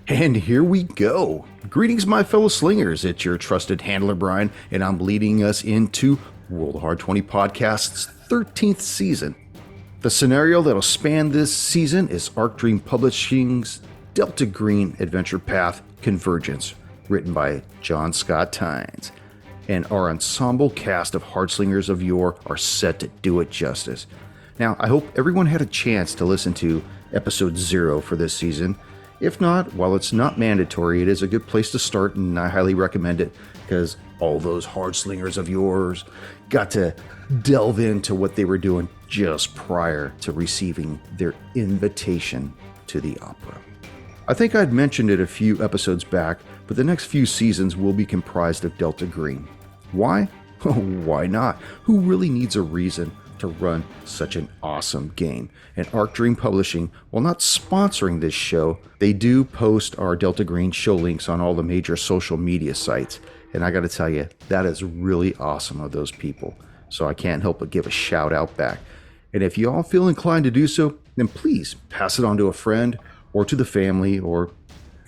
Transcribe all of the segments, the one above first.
And here we go. Greetings, my fellow slingers. It's your trusted handler, Brian, and I'm leading us into Roll the Hard 20 Podcast's 13th season. The scenario that'll span this season is Arc Dream Publishing's Delta Green adventure path, Convergence, written by John Scott Tynes. And our ensemble cast of hardslingers of yore are set to do it justice. Now, I hope everyone had a chance to listen to episode 0 for this season. If not, while it's not mandatory, it is a good place to start, and I highly recommend it because all those hardslingers of yours got to delve into what they were doing just prior to receiving their invitation to the opera. I think I'd mentioned it a few episodes back, but the next few seasons will be comprised of Delta Green. Why? Oh, why not? Who really needs a reason to run such an awesome game? And Arc Dream Publishing, while not sponsoring this show, they do post our Delta Green show links on all the major social media sites. And I gotta tell you, that is really awesome of those people. So I can't help but give a shout out back. And if you all feel inclined to do so, then please pass it on to a friend or to the family or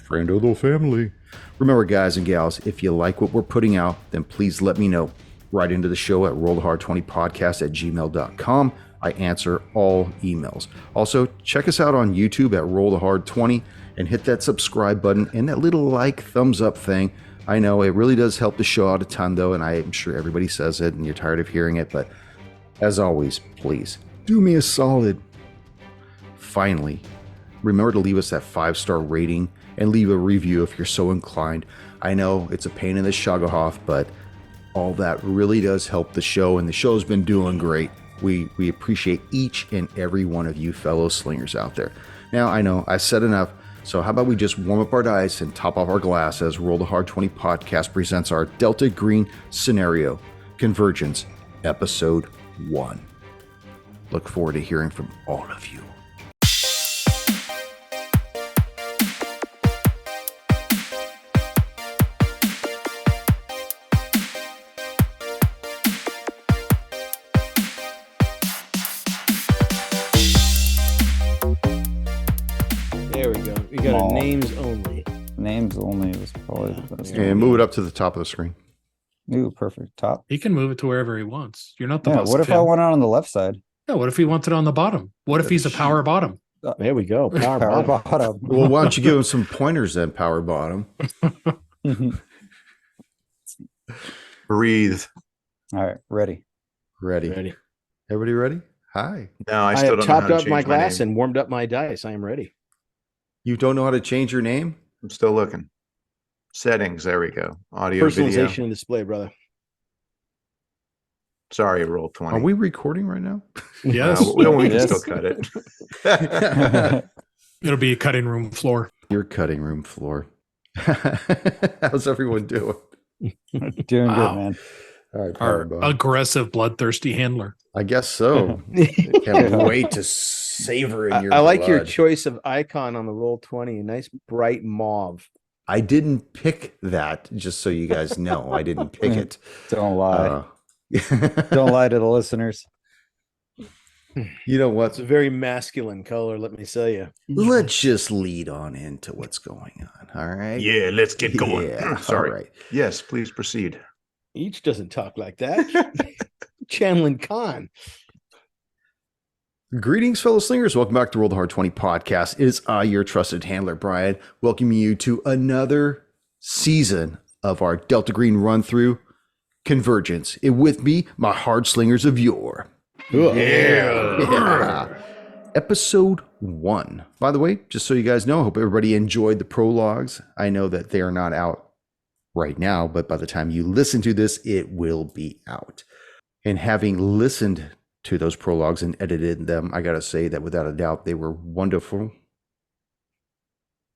friend of the family. Remember, guys and gals, if you like what we're putting out, then please let me know. Write into the show at rollthehard20podcast@gmail.com. I answer all emails. Also, check us out on YouTube at Roll the Hard 20 and hit that subscribe button and that little like thumbs up thing. I know it really does help the show out a ton, though, and I'm sure everybody says it and you're tired of hearing it, but as always, please do me a solid. Finally, remember to leave us that 5-star rating and leave a review if you're so inclined. I know it's a pain in the Shoggoth, but all that really does help the show, and the show's been doing great. We appreciate each and every one of you fellow slingers out there. Now, I know I said enough, so how about we just warm up our dice and top off our glass as Roll the Hard 20 Podcast presents our Delta Green scenario, Convergence, Episode 1. Look forward to hearing from all of you. There we go. We got a names only. Names only was probably the best. And move it up to the top of the screen. Ooh, perfect. Top. He can move it to wherever he wants. You're not the Yeah, boss. what of if I him. want it on the left side? Yeah, what if he wants it on the bottom? What if he's a power bottom? There we go. Power Power bottom. bottom. Well, why don't you give him some pointers then, Power Bottom? Breathe. All right, ready. Ready. Everybody ready? Hi. No, I I still have don't know how topped to up change my glass name. and warmed up my dice. I am ready. You don't know how to change your name? I'm still looking. Settings. There we go. Audio, Personalization video. and display, brother. Sorry, roll 20. Are we recording right now? Yes. We can Yes. still cut it. It'll be a cutting room floor. Your cutting room floor. How's everyone doing? Doing Wow. good, man. All right, Power Our Bottom. aggressive, bloodthirsty handler. I guess so. Can't wait to savor in your I like your blood. choice of icon on the Roll20. A nice bright mauve. I didn't pick that, just so you guys know. I didn't pick it. Don't lie. Uh, Don't lie to the listeners. You know what? It's a very masculine color, let me tell you. Let's just lead on into what's going on. All right. Yeah, let's get going. Yeah. Sorry. All right. Yes, please proceed. Each doesn't talk like that. Chanlin Khan. Greetings, fellow slingers. Welcome back to Roll the Hard 20 Podcast. It is I, your trusted handler, Brian, welcoming you to another season of our Delta Green run through Convergence. And with me, my hard slingers of yore. Yeah. Episode 1. By the way, just so you guys know, I hope everybody enjoyed the prologues. I know that they are not out right now, but by the time you listen to this, it will be out. And having listened to those prologues and edited them, I gotta say that without a doubt, they were wonderful.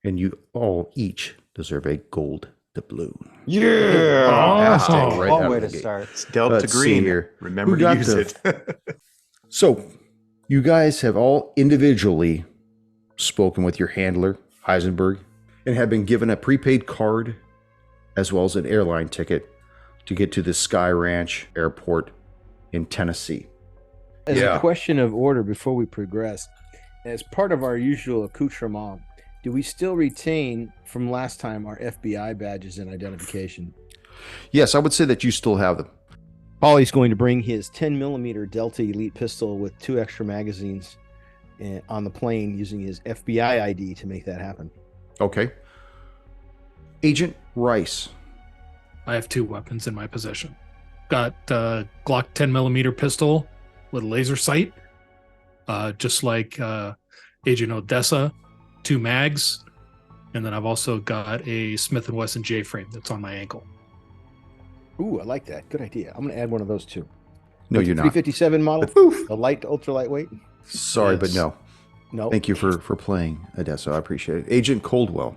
And you all each deserve a gold doubloon. Yeah. Fantastic, Oh, right One out way of the to gate. start. It's Delta Let's see Green. here. Remember Who to got use the- it. So, you guys have all individually spoken with your handler, Heisenberg, and have been given a prepaid card as well as an airline ticket to get to the Sky Ranch Airport in Tennessee. As Yeah. a question of order before we progress, as part of our usual accoutrement, Do we still retain from last time our FBI badges and identification? Yes, I would say that you still have them. Paulie's going to bring his 10mm Delta Elite pistol with 2 extra magazines on the plane using his FBI ID to make that happen. Okay. Agent Rice. I have 2 weapons in my possession. Got Glock 10mm pistol with a laser sight, just like Agent Odessa, 2 mags, and then I've also got a Smith & Wesson J-frame that's on my ankle. Ooh, I like that. Good idea. I'm going to add one of those too. No, With you're the not. 357 model, Oof. the light to ultra lightweight. Sorry, but Yes. no. No. Thank you for playing, Odessa. I appreciate it. Agent Coldwell.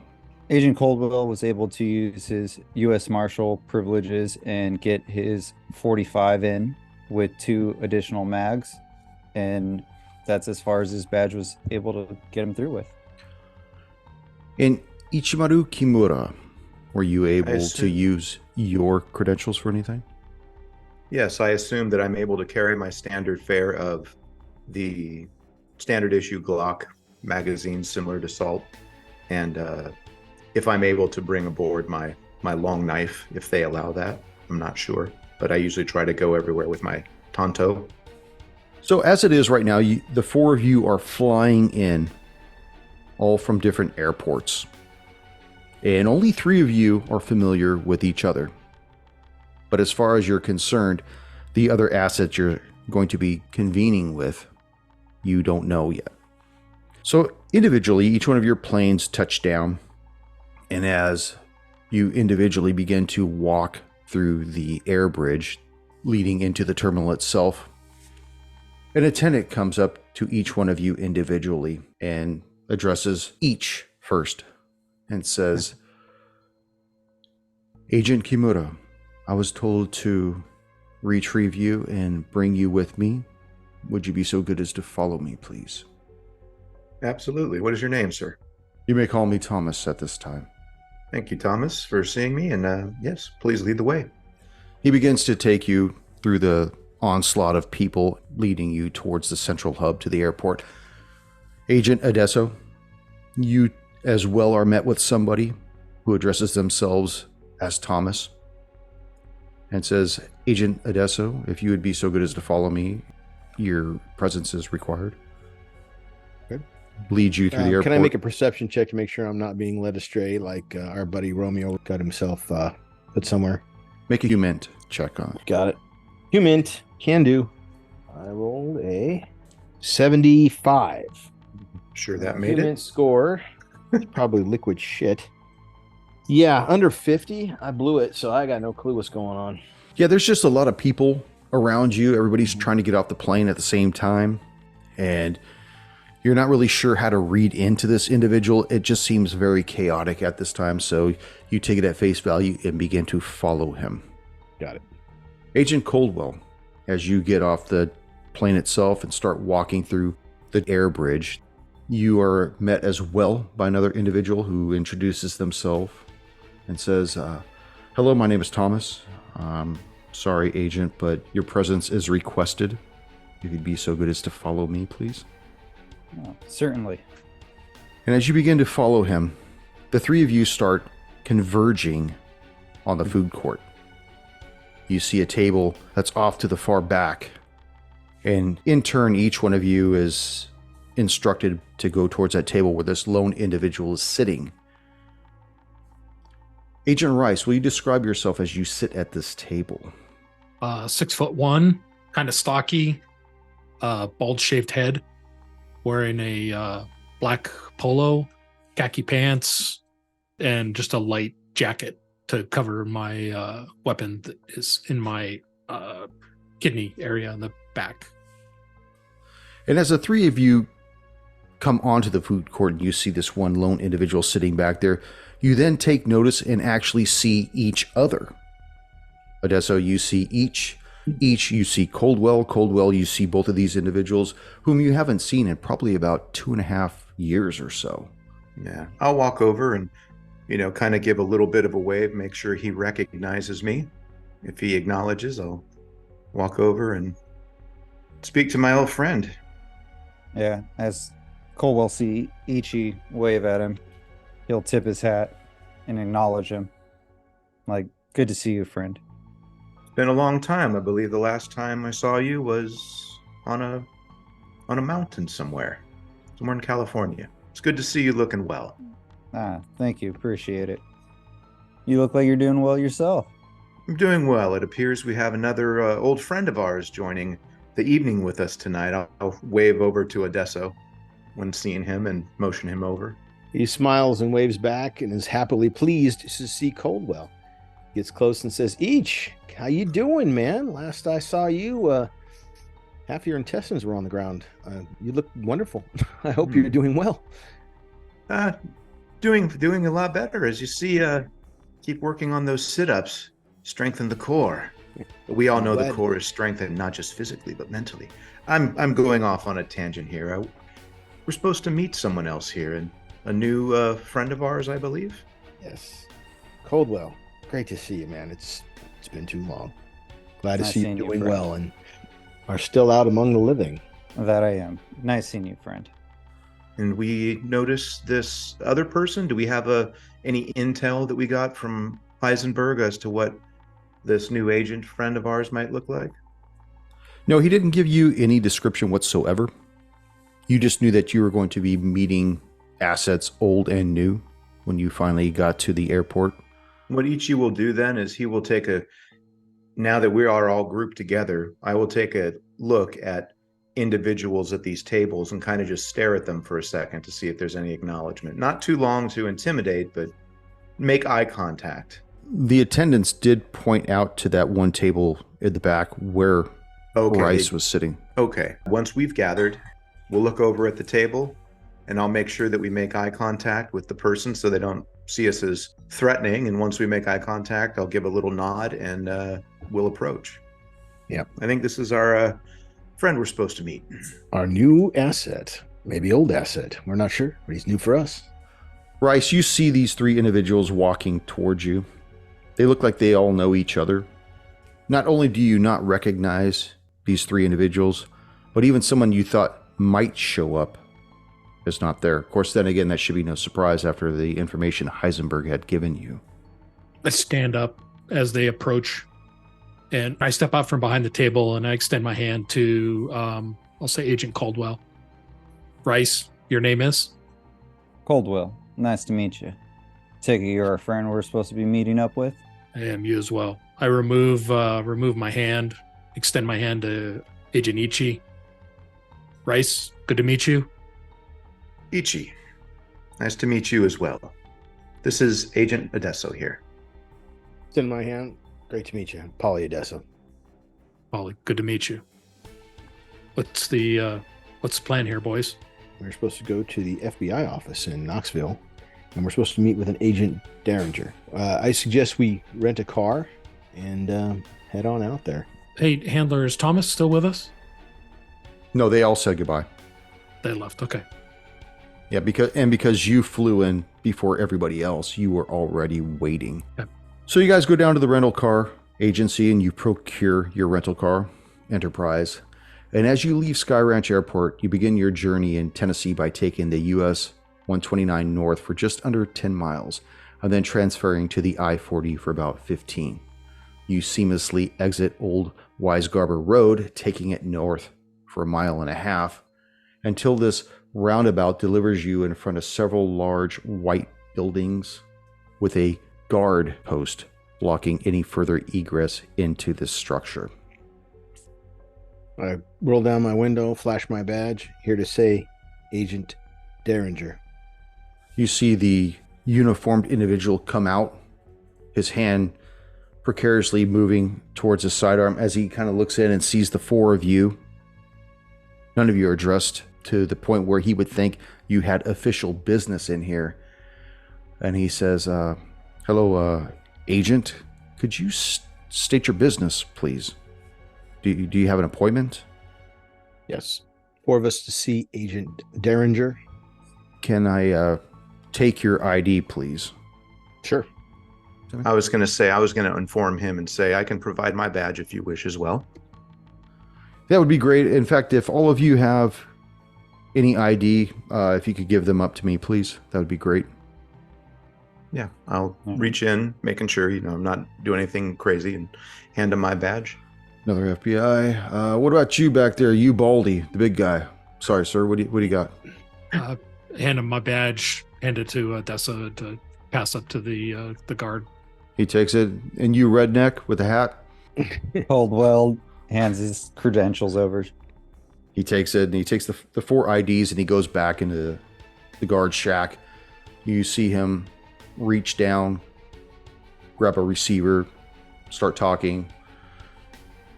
Agent Coldwell was able to use his U.S. Marshal privileges and get his 45 in with 2 additional mags, and that's as far as his badge was able to get him through with. And Ichimaru Kimura, were you able to assume- use your credentials for anything? Yes, I assume that I'm able to carry my standard fare of the standard issue Glock magazines similar to Salt. And if I'm able to bring aboard my long knife, if they allow that, I'm not sure. But I usually try to go everywhere with my Tonto. So as it is right now, the 4 of you are flying in, all from different airports. And only 3 of you are familiar with each other. But as far as you're concerned, the other assets you're going to be convening with, you don't know yet. So individually, each one of your planes touch down. And as you individually begin to walk through the air bridge leading into the terminal itself, an attendant comes up to each one of you individually and addresses each first and says, Agent Kimura, I was told to retrieve you and bring you with me. Would you be so good as to follow me, please? Absolutely. What is your name, sir? You may call me Thomas at this time. Thank you, Thomas, for seeing me. And yes, please lead the way. He begins to take you through the onslaught of people leading you towards the central hub to the airport. Agent Adesso, you as well are met with somebody who addresses themselves as Thomas and says, Agent Adesso, if you would be so good as to follow me, your presence is required. Okay. Leads you through the airport. Can I make a perception check to make sure I'm not being led astray like our buddy Romeo got himself put somewhere? Make a human check on it. Got it. Human can do. I rolled a 75. Sure that made Human it. score. It's probably liquid shit. Yeah, under 50. I blew it, so I got no clue what's going on. Yeah, there's just a lot of people around you. Everybody's trying to get off the plane at the same time. And you're not really sure how to read into this individual. It just seems very chaotic at this time. So you take it at face value and begin to follow him. Got it. Agent Coldwell, as you get off the plane itself and start walking through the air bridge, you are met as well by another individual who introduces themselves and says, hello, my name is Thomas. Sorry, agent, but your presence is requested. If you'd be so good as to follow me, please. Oh, certainly. And as you begin to follow him, the 3 of you start converging on the food court. You see a table that's off to the far back. And in turn, each one of you is instructed to go towards that table where this lone individual is sitting. Agent Rice, will you describe yourself as you sit at this table? 6'1", kind of stocky, bald shaved head, wearing a black polo, khaki pants, and just a light jacket to cover my weapon that is in my kidney area in the back. And as the 3 of you come onto the food court and you see this one lone individual sitting back there, you then take notice and actually see each other. Odesso, you see each you see Coldwell, you see both of these individuals whom you haven't seen in probably about 2.5 years or so. Yeah. I'll walk over and, kind of give a little bit of a wave, make sure he recognizes me. If he acknowledges, I'll walk over and speak to my old friend. Yeah, as Colwell see Ichi wave at him, He'll tip his hat and acknowledge him. Like, good to see you, friend. It's been a long time. I believe the last time I saw you was on a mountain somewhere in California. It's good to see you looking well. Ah, thank you. Appreciate it. You look like you're doing well yourself. I'm doing well. It appears we have another old friend of ours joining the evening with us tonight. I'll wave over to Odesso when seeing him and motion him over. He smiles and waves back and is happily pleased to see Coldwell. Gets close and says, "Each, how you doing, man? Last I saw you, half your intestines were on the ground. You look wonderful. I hope you're doing well." Doing a lot better. As you see, keep working on those sit-ups. Strengthen the core. We all know the core is strengthened not just physically but mentally. I'm going off on a tangent here. We're supposed to meet someone else here, and a new friend of ours, I believe. Yes, Coldwell. Great to see you, man. It's been too long. Glad to see you doing well and are still out among the living. That I am. Nice seeing you, friend. And we noticed this other person. Do we have any intel that we got from Heisenberg as to what this new agent friend of ours might look like? No, he didn't give you any description whatsoever. You just knew that you were going to be meeting assets old and new when you finally got to the airport. What Ichi will do then is he will take now that we are all grouped together, I will take a look at individuals at these tables and kind of just stare at them for a second to see if there's any acknowledgement. Not too long to intimidate, but make eye contact. The attendants did point out to that one table at the back where Rice was sitting. Okay. Once we've gathered, we'll look over at the table and I'll make sure that we make eye contact with the person so they don't see us as threatening. And once we make eye contact, I'll give a little nod and we'll approach. Yep. I think this is our friend we're supposed to meet. Our new asset. Maybe old asset. We're not sure, but he's new for us. Rice, you see these three individuals walking towards you. They look like they all know each other. Not only do you not recognize these three individuals, but even someone you thought might show up is not there. Of course, then again, that should be no surprise after the information Heisenberg had given you. I stand up as they approach, and I step out from behind the table and I extend my hand to, I'll say Agent Caldwell. Rice, your name is? Caldwell, nice to meet you. Take it you're a friend we're supposed to be meeting up with? I am, you as well. I remove my hand, extend my hand to Agent Ichi. Rice, good to meet you. Ichi, nice to meet you as well. This is Agent Odesso here. Extend my hand. Great to meet you. Polly Odesso. Polly, good to meet you. What's the plan here, boys? We're supposed to go to the FBI office in Knoxville, and we're supposed to meet with an Agent Derringer. I suggest we rent a car and head on out there. Hey, handler, is Thomas still with us? No, they all said goodbye. They left. Okay. Yeah, because you flew in before everybody else, you were already waiting. Okay. So you guys go down to the rental car agency and you procure your rental car, Enterprise. And as you leave Sky Ranch Airport, you begin your journey in Tennessee by taking the US 129 north for just under 10 miles, and then transferring to the I-40 for about 15. You seamlessly exit Old Wisegarber Road, taking it north for a mile and a half, until this roundabout delivers you in front of several large white buildings with a guard post blocking any further egress into this structure. I roll down my window, flash my badge, here to say Agent Derringer. You see the uniformed individual come out, his hand precariously moving towards his sidearm as he kind of looks in and sees the four of you. None of you are dressed to the point where he would think you had official business in here. And he says, hello, Agent. Could you state your business, please? Do you have an appointment? Yes. Four of us to see Agent Derringer. Can I take your ID, please? Sure. I was going to inform him and say, I can provide my badge if you wish as well. That would be great. In fact, if all of you have any ID, if you could give them up to me, please, that would be great. Yeah, I'll Mhm. reach in, making sure, I'm not doing anything crazy, and hand him my badge. Another FBI. What about you back there, you Baldy, the big guy? Sorry, sir. What do you got? Hand him my badge. Hand it to Dessa to pass up to the guard. He takes it, and you redneck with the hat. Coldwell hands his credentials over. He takes it, and he takes the 4 IDs, and he goes back into the guard shack. You see him reach down, grab a receiver, start talking.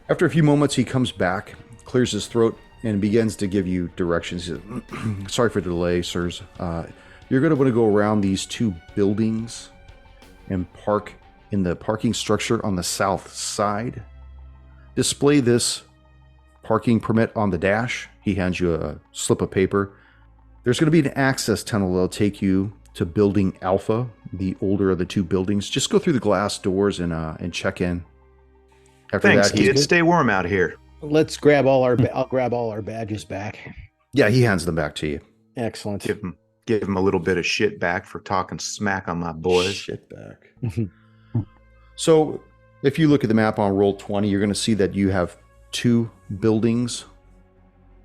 After a few moments, he comes back, clears his throat, and begins to give you directions. He says, sorry for the delay, sirs. You're going to want to go around these 2 buildings and park in the parking structure on the south side. Display this parking permit on the dash. He hands you a slip of paper. There's going to be an access tunnel that'll take you to Building Alpha, the older of the 2 buildings. Just go through the glass doors and check in. After Thanks, that, he's kids. Stay warm out here. Let's grab all our. I'll grab all our badges back. Yeah, he hands them back to you. Excellent. Give him a little bit of shit back for talking smack on my boys. Shit back. So, if you look at the map on roll 20, you're going to see that you have 2 buildings.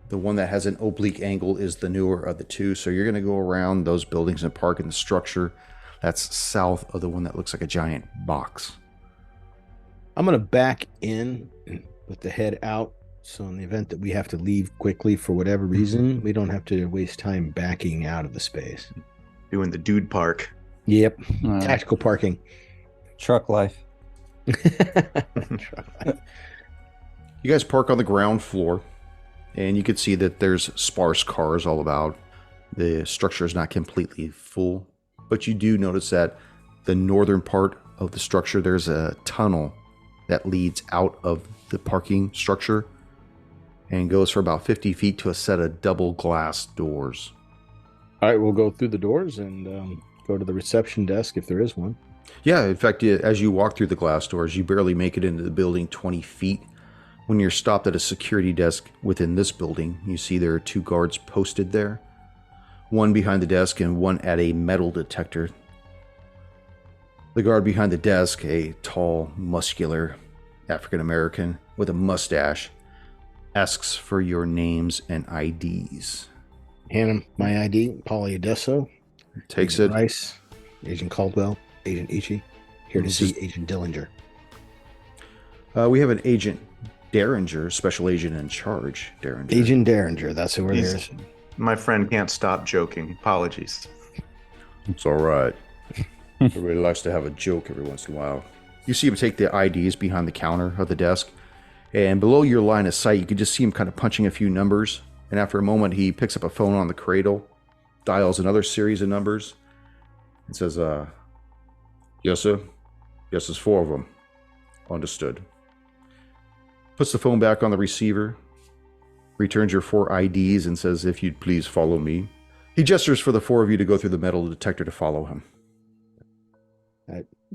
The one that has an oblique angle is the newer of the 2. So you're going to go around those buildings and park in the structure that's south of the one that looks like a giant box. I'm going to back in with the head out. So in the event that we have to leave quickly for whatever reason, we don't have to waste time backing out of the space. Doing the dude park. Yep. Uh, Tactical parking. Truck life. You guys park on the ground floor, and you can see that there's sparse cars all about. The structure is not completely full, but you do notice that the northern part of the structure, there's a tunnel that leads out of the parking structure and goes for about 50 feet to a set of double glass doors. All right, we'll go through the doors and go to the reception desk if there is one. Yeah, in fact, as you walk through the glass doors, you barely make it into the building 20 feet. When you're stopped at a security desk within this building, you see there are 2 guards posted there. One behind the desk and one at a metal detector. The guard behind the desk, a tall, muscular African-American with a mustache, asks for your names and IDs. Hand him my ID, Paulie Adesso. Takes Agent it. Rice, Agent Caldwell, Agent Ichi. Here to see Agent Dillinger. We have an Agent Derringer, Special Agent in Charge. Derringer. Agent Derringer, that's who we're here. My friend can't stop joking. Apologies. It's all right. Everybody likes to have a joke every once in a while. You see him take the IDs behind the counter of the desk, and below your line of sight, you can just see him kind of punching a few numbers. And after a moment, he picks up a phone on the cradle, dials another series of numbers, and says, yes, sir. Yes, there's 4 of them. Understood. Puts the phone back on the receiver, returns your 4 IDs, and says, if you'd please follow me. He gestures for the 4 of you to go through the metal detector to follow him.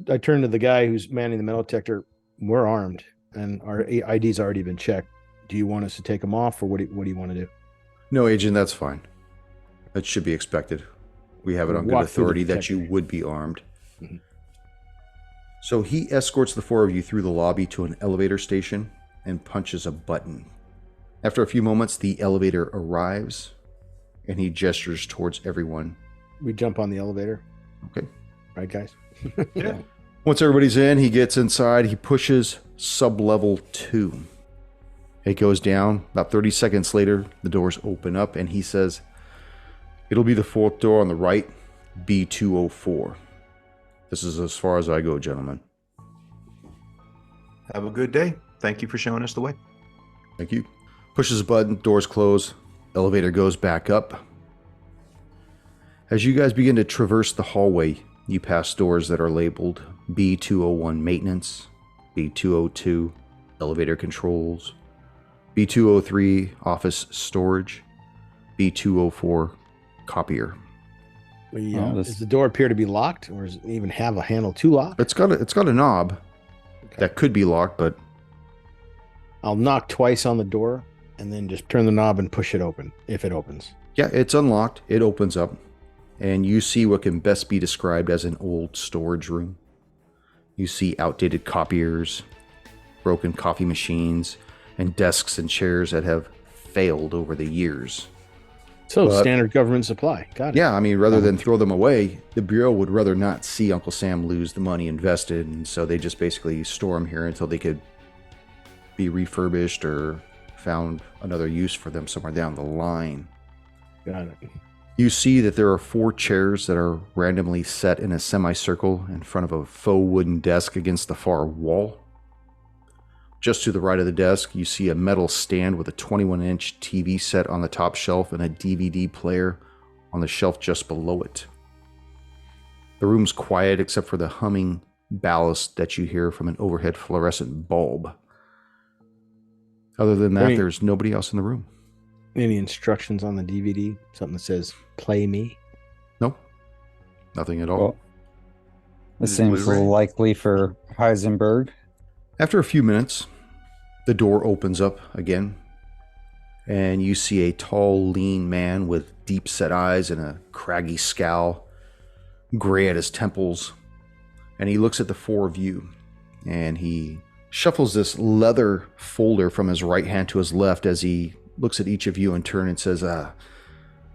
I turn to the guy who's manning the metal detector. We're armed, and our ID's already been checked. Do you want us to take them off, or what do you want to do? No, Agent, that's fine. That should be expected. We have it on good Walk through the authority that you detector. would be armed. Mhm. So he escorts the 4 of you through the lobby to an elevator station and punches a button. After a few moments, the elevator arrives, and he gestures towards everyone. We jump on the elevator. Okay. Right, guys? Yeah. Once everybody's in, he gets inside. He pushes sub-level 2. It goes down. About 30 seconds later, the doors open up, and he says, it'll be the 4th door on the right, B204. This is as far as I go, gentlemen. Have a good day. Thank you for showing us the way. Thank you. Pushes a button, doors close, elevator goes back up. As you guys begin to traverse the hallway, you pass doors that are labeled B201 Maintenance, B202 Elevator Controls, B203 Office Storage, B204 Copier. Does the door appear to be locked, or does it even have a handle to lock? It's got a knob that could be locked, but I'll knock twice on the door and then just turn the knob and push it open if it opens. yeah, it's unlocked. It opens up. and you see what can best be described as an old storage room. You see outdated copiers, broken coffee machines, and desks and chairs that have failed over the years. So But- standard government supply. Got it. Yeah, I mean, rather than throw them away, the Bureau would rather not see Uncle Sam lose the money invested, and so they just basically store them here until they could be refurbished or found another use for them somewhere down the line. Got it. You see that there are 4 chairs that are randomly set in a semicircle in front of a faux wooden desk against the far wall. Just to the right of the desk, you see a metal stand with a 21-inch TV set on the top shelf and a DVD player on the shelf just below it. The room's quiet except for the humming ballast that you hear from an overhead fluorescent bulb. Other than that, Any- there's nobody else in the room. Any instructions on the DVD? Something that says "Play me." Nope. Nothing at all. Well, that Is it seems Blu-ray? likely for Heisenberg. After a few minutes, the door opens up again, and you see a tall, lean man with deep-set eyes and a craggy scowl, gray at his temples, and he looks at the 4 of you, and he shuffles this leather folder from his right hand to his left as he looks at each of you in turn and says, how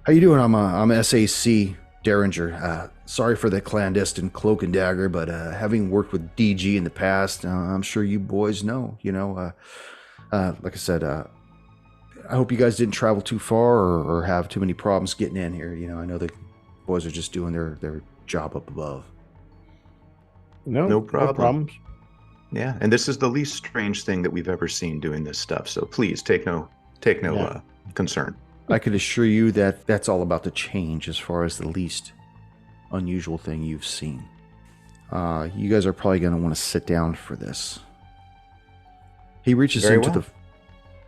you doing? I'm SAC Derringer. Sorry for the clandestine cloak and dagger, but having worked with DG in the past, I'm sure you boys know, like I said, I hope you guys didn't travel too far or have too many problems getting in here. I know the boys are just doing their job up above. No problem. problems. Yeah, and this is the least strange thing that we've ever seen doing this stuff. So please take no Yeah. concern. I could assure you that that's all about to change as far as the least unusual thing you've seen. You guys are probably going to want to sit down for this. He reaches Very into well.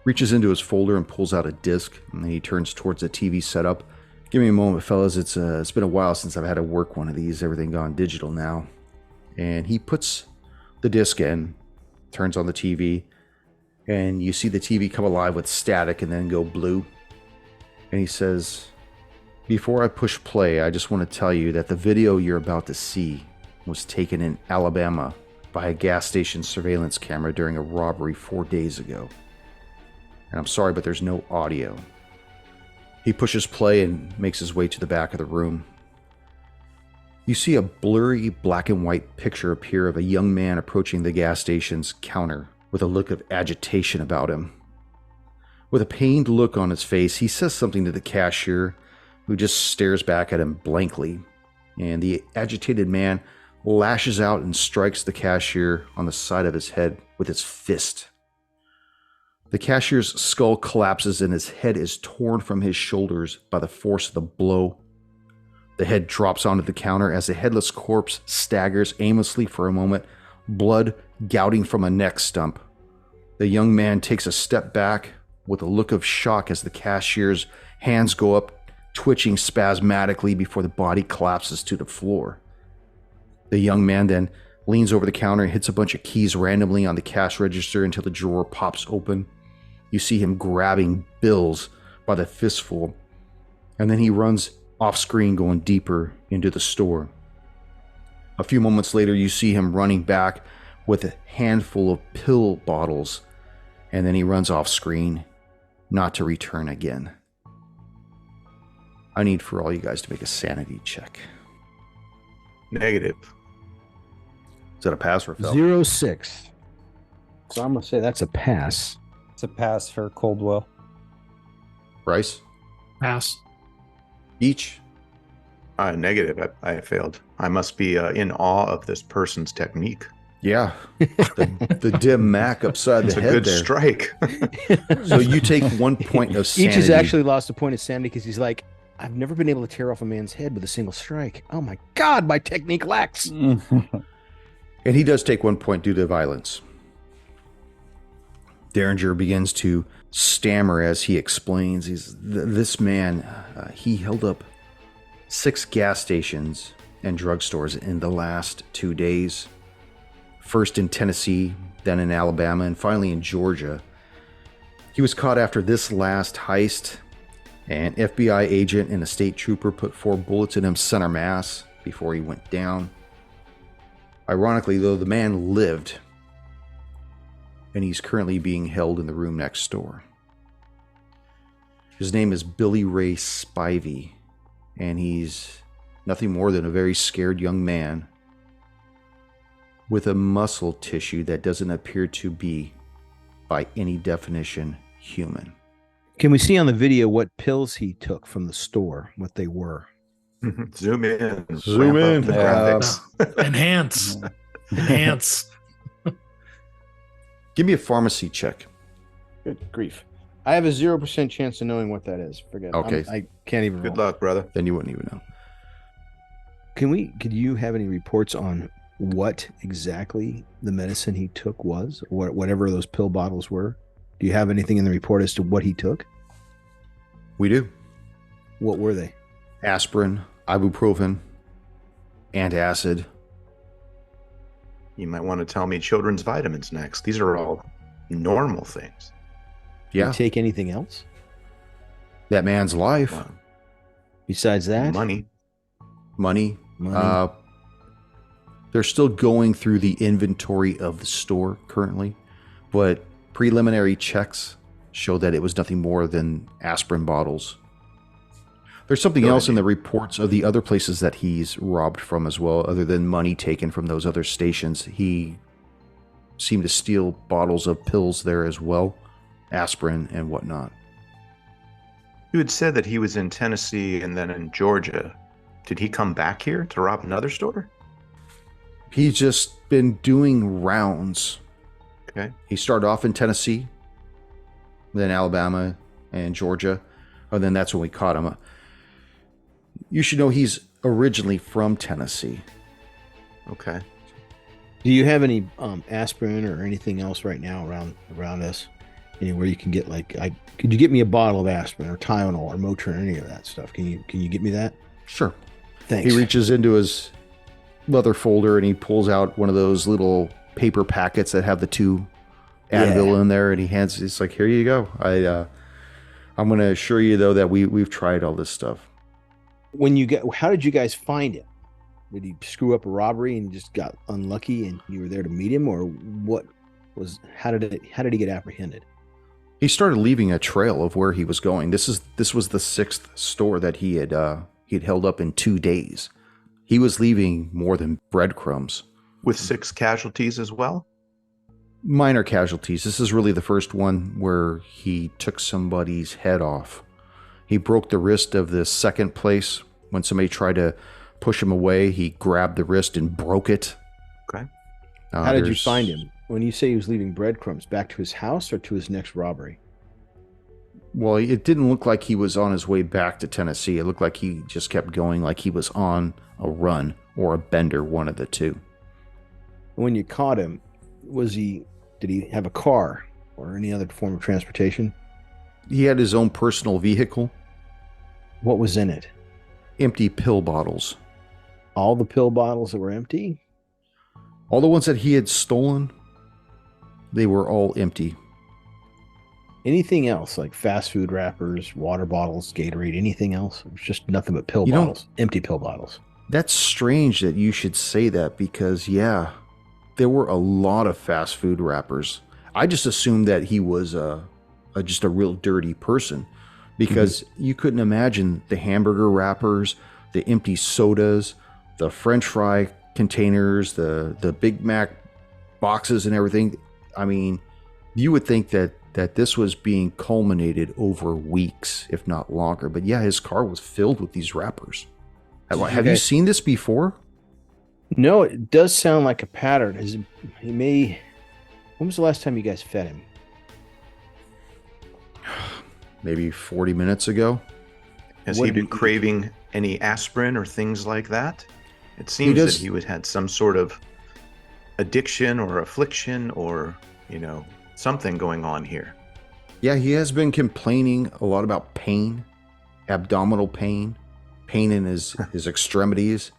reaches into his folder and pulls out a disc, and then he turns towards the TV setup. Give me a moment, fellas. It's been a while since I've had to work one of these. Everything gone digital now. And he puts the disc in, turns on the TV, and you see the TV come alive with static and then go blue. And he says, before I push play, I just want to tell you that the video you're about to see was taken in Alabama by a gas station surveillance camera during a robbery 4 days ago. And I'm sorry, but there's no audio. He pushes play and makes his way to the back of the room. You see a blurry black and white picture appear of a young man approaching the gas station's counter with a look of agitation about him. With a pained look on his face, he says something to the cashier, who just stares back at him blankly. And the agitated man lashes out and strikes the cashier on the side of his head with his fist. The cashier's skull collapses and his head is torn from his shoulders by the force of the blow. The head drops onto the counter as the headless corpse staggers aimlessly for a moment, blood gouting from a neck stump. The young man takes a step back with a look of shock as the cashier's hands go up, twitching spasmodically before the body collapses to the floor. The young man then leans over the counter and hits a bunch of keys randomly on the cash register until the drawer pops open. You see him grabbing bills by the fistful, and then he runs off screen, going deeper into the store. A few moments later, you see him running back with a handful of pill bottles, and then he runs off screen, not to return again. I need for all you guys to make a sanity check. Negative. Is that a pass or a fail? 0-6. So I'm gonna say that's a pass. It's a pass for Coldwell. Bryce? Pass. Each? Negative. I failed. I must be in awe of this person's technique. Yeah. The dim Mac upside It's the a head good there. strike. So you take 1 point of sanity. Each has actually lost a point of sanity because he's like, I've never been able to tear off a man's head with a single strike. Oh my God, my technique lacks. And he does take 1 point due to violence. Derringer begins to stammer as he explains. This man, he held up 6 gas stations and drugstores in the last 2 days. First in Tennessee, then in Alabama, and finally in Georgia. He was caught after this last heist An FBI agent and a state trooper put 4 bullets in him center mass before he went down. Ironically, though, the man lived, and he's currently being held in the room next door. His name is Billy Ray Spivey, and he's nothing more than a very scared young man with a muscle tissue that doesn't appear to be, by any definition, human. Can we see on the video what pills he took from the store, what they were? Zoom in. Zoom Ramp in. up the Yeah. graphics. Enhance. Enhance. Give me a pharmacy check. Good grief. I have a 0% chance of knowing what that is. Forget it. Okay. I can't even Good roll. luck, brother. Then you wouldn't even know. Could you have any reports on what exactly the medicine he took was, or whatever those pill bottles were? Do you have anything in the report as to what he took? We do. What were they? Aspirin, ibuprofen, antacid. You might want to tell me children's vitamins next. These are all normal things. Did Yeah, he take anything else that man's life, Well, besides that? money. money. Money. They're still going through the inventory of the store currently, but preliminary checks show that it was nothing more than aspirin bottles. There's something Go else ahead. in the reports of the other places that he's robbed from as well, other than money taken from those other stations. He seemed to steal bottles of pills there as well, aspirin and whatnot. You had said that he was in Tennessee and then in Georgia. Did he come back here to rob another store? He's just been doing rounds. Okay. He started off in Tennessee, then Alabama and Georgia, and then that's when we caught him. You should know he's originally from Tennessee. Okay. Do you have any aspirin or anything else right now around us? Anywhere you can get could you get me a bottle of aspirin or Tylenol or Motrin or any of that stuff? Can you get me that? Sure. Thanks. He reaches into his leather folder and he pulls out one of those little paper packets that have the 2 Advil in there, and he hands. It's like, here you go. I'm going to assure you though that we've tried all this stuff. How did you guys find him? Did he screw up a robbery and just got unlucky and you were there to meet him, or how did he get apprehended? He started leaving a trail of where he was going. This was the 6th store that he had held up in 2 days. He was leaving more than breadcrumbs. With 6 casualties as well? Minor casualties. This is really the first one where he took somebody's head off. He broke the wrist of the second place. When somebody tried to push him away, he grabbed the wrist and broke it. Okay. How did you There's- find him? When you say he was leaving breadcrumbs, back to his house or to his next robbery? Well, it didn't look like he was on his way back to Tennessee. It looked like he just kept going, like he was on a run or a bender, one of the two. When you caught him, did he have a car or any other form of transportation? He had his own personal vehicle, What was in it? empty pill bottles. All the pill bottles that were empty? All the ones that he had stolen, they were all empty. Anything else like fast food wrappers, water bottles, Gatorade, anything else? It was just nothing but pill You know- bottles, empty pill bottles. That's strange that you should say that because, yeah, there were a lot of fast food wrappers. I just assumed that he was just a real dirty person because you couldn't imagine the hamburger wrappers, the empty sodas, the French fry containers, the Big Mac boxes and everything. I mean, you would think that this was being culminated over weeks, if not longer. But yeah, his car was filled with these wrappers. Have you seen this before? No, it does sound like a pattern. When was the last time you guys fed him? Maybe 40 minutes ago. Has What he did been he eat? craving any aspirin or things like that? It seems does- that he would had some sort of addiction or affliction or, something going on here. Yeah, he has been complaining a lot about pain, abdominal pain, pain in his extremities,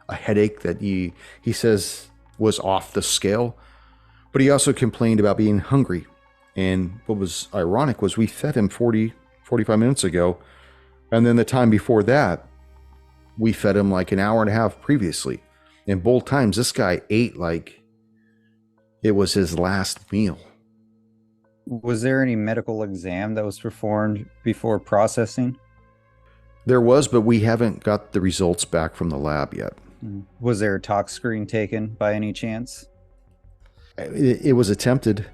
a headache that he says was off the scale. But he also complained about being hungry. And what was ironic was we fed him 45 minutes ago, And then the time before that, we fed him like an hour and a half previously. And both times, this guy ate like it was his last meal. Was there any medical exam that was performed before processing? There was, but we haven't got the results back from the lab yet. Was there a tox screen taken by any chance? It was attempted.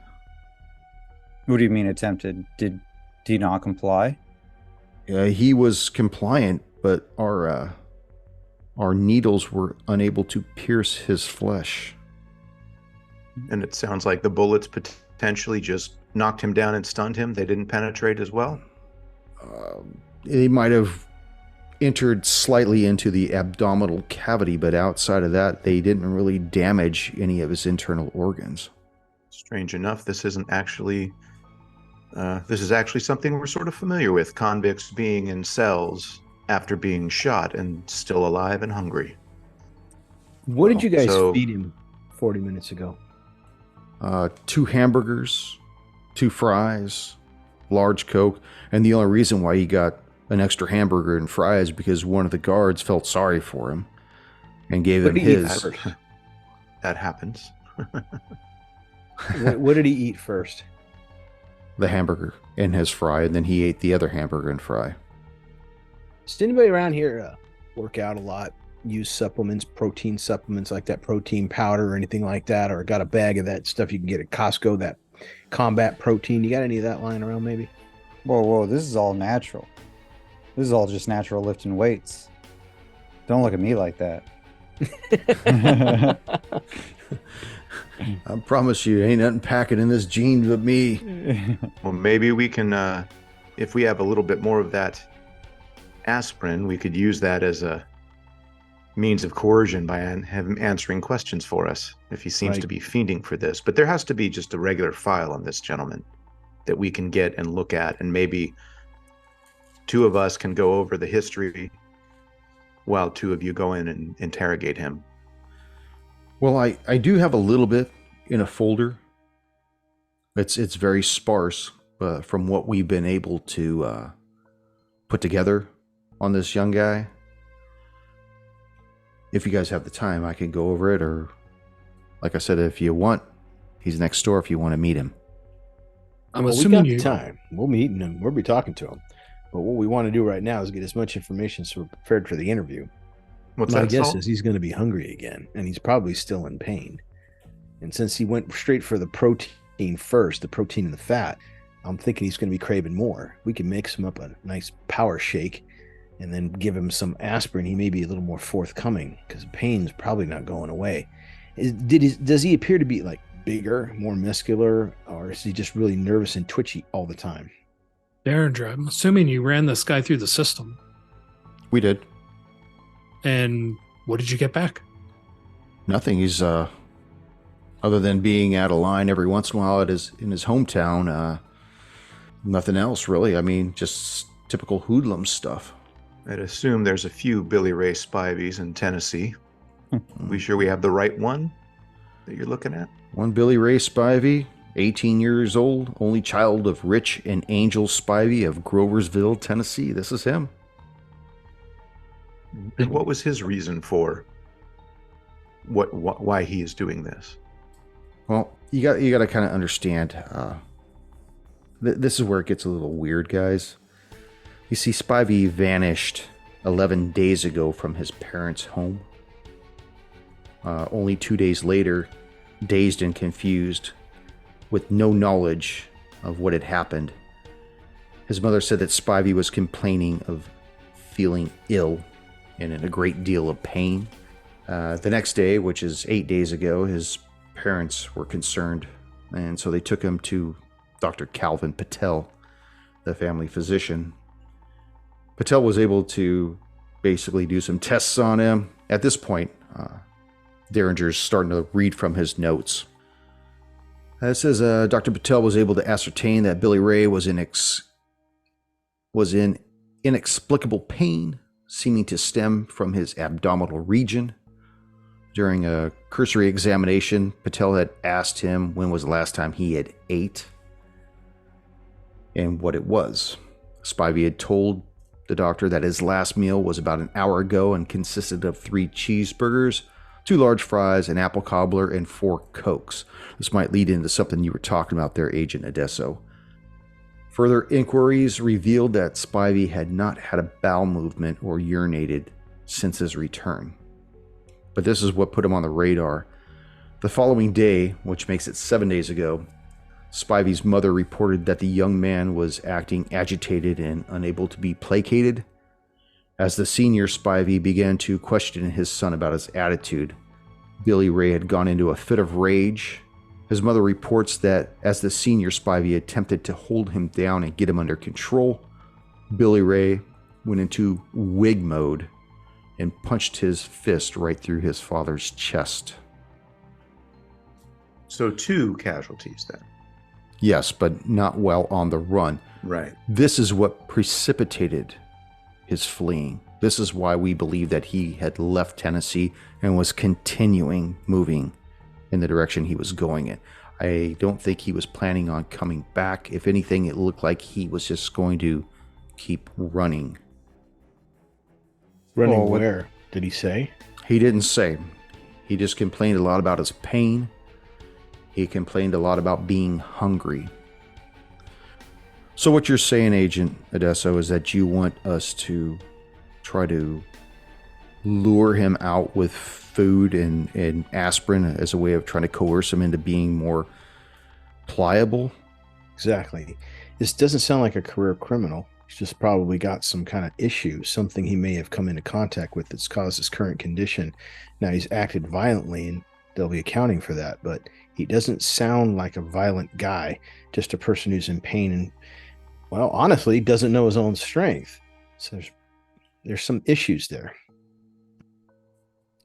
What do you mean attempted? Did he not comply? He was compliant, but our needles were unable to pierce his flesh. And it sounds like the bullets potentially just knocked him down and stunned him. They didn't penetrate as well. They might have entered slightly into the abdominal cavity, but outside of that, they didn't really damage any of his internal organs. Strange enough, this is actually something we're sort of familiar with. Convicts being in cells after being shot and still alive and hungry. What did you guys So- feed him 40 minutes ago? 2 hamburgers, 2 fries, large Coke, and the only reason why he got an extra hamburger and fries because one of the guards felt sorry for him and gave him What did he eat his. first? That happens. What did he eat first? The hamburger and his fry, and then he ate the other hamburger and fry. Does anybody around here work out a lot? Use supplements, protein supplements like that protein powder or anything like that? Or got a bag of that stuff you can get at Costco, that combat protein? You got any of that lying around maybe? Whoa, this is all natural. This is all just natural lifting weights. Don't look at me like that. I promise you, ain't nothing packing in this jeans but me. Well, maybe we can, if we have a little bit more of that aspirin, we could use that as a means of coercion by him answering questions for us if he seems Right. to be fiending for this. But there has to be just a regular file on this gentleman that we can get and look at, and maybe 2 of us can go over the history while 2 of you go in and interrogate him. Well, I do have a little bit in a folder. It's very sparse, but from what we've been able to put together on this young guy. If you guys have the time, I can go over it, or like I said, if you want, he's next door if you want to meet him. I'm Well, we assuming got you. the time. We'll meet him. We'll be talking to him. But what we want to do right now is get as much information so we're prepared for the interview. What's My that, guess Saul? is he's going to be hungry again, and he's probably still in pain. And since he went straight for the protein first, the protein and the fat, I'm thinking he's going to be craving more. We can mix him up a nice power shake and then give him some aspirin. He may be a little more forthcoming because the pain's probably not going away. Does he appear to be like bigger, more muscular, or is he just really nervous and twitchy all the time? Derringer, I'm assuming you ran this guy through the system. We did. And what did you get back? Nothing. He's other than being out of line every once in a while in his hometown, nothing else really. I mean, just typical hoodlum stuff. I'd assume there's a few Billy Ray Spivey's in Tennessee. We sure we have the right one that you're looking at? One Billy Ray Spivey, 18 years old, only child of Rich and Angel Spivey of Groversville, Tennessee. This is him. And what was his reason for why he is doing this? Well, you got to kind of understand. This is where it gets a little weird, guys. You see, Spivey vanished 11 days ago from his parents' home. Only 2 days later, dazed and confused, with no knowledge of what had happened, his mother said that Spivey was complaining of feeling ill and in a great deal of pain. The next day, which is 8 days ago, his parents were concerned, and so they took him to Dr. Calvin Patel, the family physician. Patel was able to basically do some tests on him. At this point, Derringer's starting to read from his notes. It says Dr. Patel was able to ascertain that Billy Ray was in inexplicable pain, seeming to stem from his abdominal region. During a cursory examination, Patel had asked him when was the last time he had ate and what it was. Spivey had told the doctor that his last meal was about an hour ago and consisted of 3 cheeseburgers, 2 large fries, an apple cobbler, and 4 Cokes. This might lead into something you were talking about there, Agent Adesso. Further inquiries revealed that Spivey had not had a bowel movement or urinated since his return. But this is what put him on the radar. The following day, which makes it 7 days ago, Spivey's mother reported that the young man was acting agitated and unable to be placated. As the senior Spivey began to question his son about his attitude, Billy Ray had gone into a fit of rage. His mother reports that as the senior Spivey attempted to hold him down and get him under control, Billy Ray went into wig mode and punched his fist right through his father's chest. So 2 casualties then. Yes, but not while on the run. Right. This is what precipitated his fleeing. This is why we believe that he had left Tennessee and was continuing moving in the direction he was going in. I don't think he was planning on coming back. If anything, it looked like he was just going to keep running. Running where? Did he say? He didn't say. He just complained a lot about his pain. He complained a lot about being hungry. So what you're saying, Agent Adesso, is that you want us to try to lure him out with food and aspirin as a way of trying to coerce him into being more pliable? Exactly. This doesn't sound like a career criminal. He's just probably got some kind of issue, something he may have come into contact with that's caused his current condition. Now he's acted violently, and they'll be accounting for that, but he doesn't sound like a violent guy, just a person who's in pain and, well, honestly, doesn't know his own strength. So there's some issues there.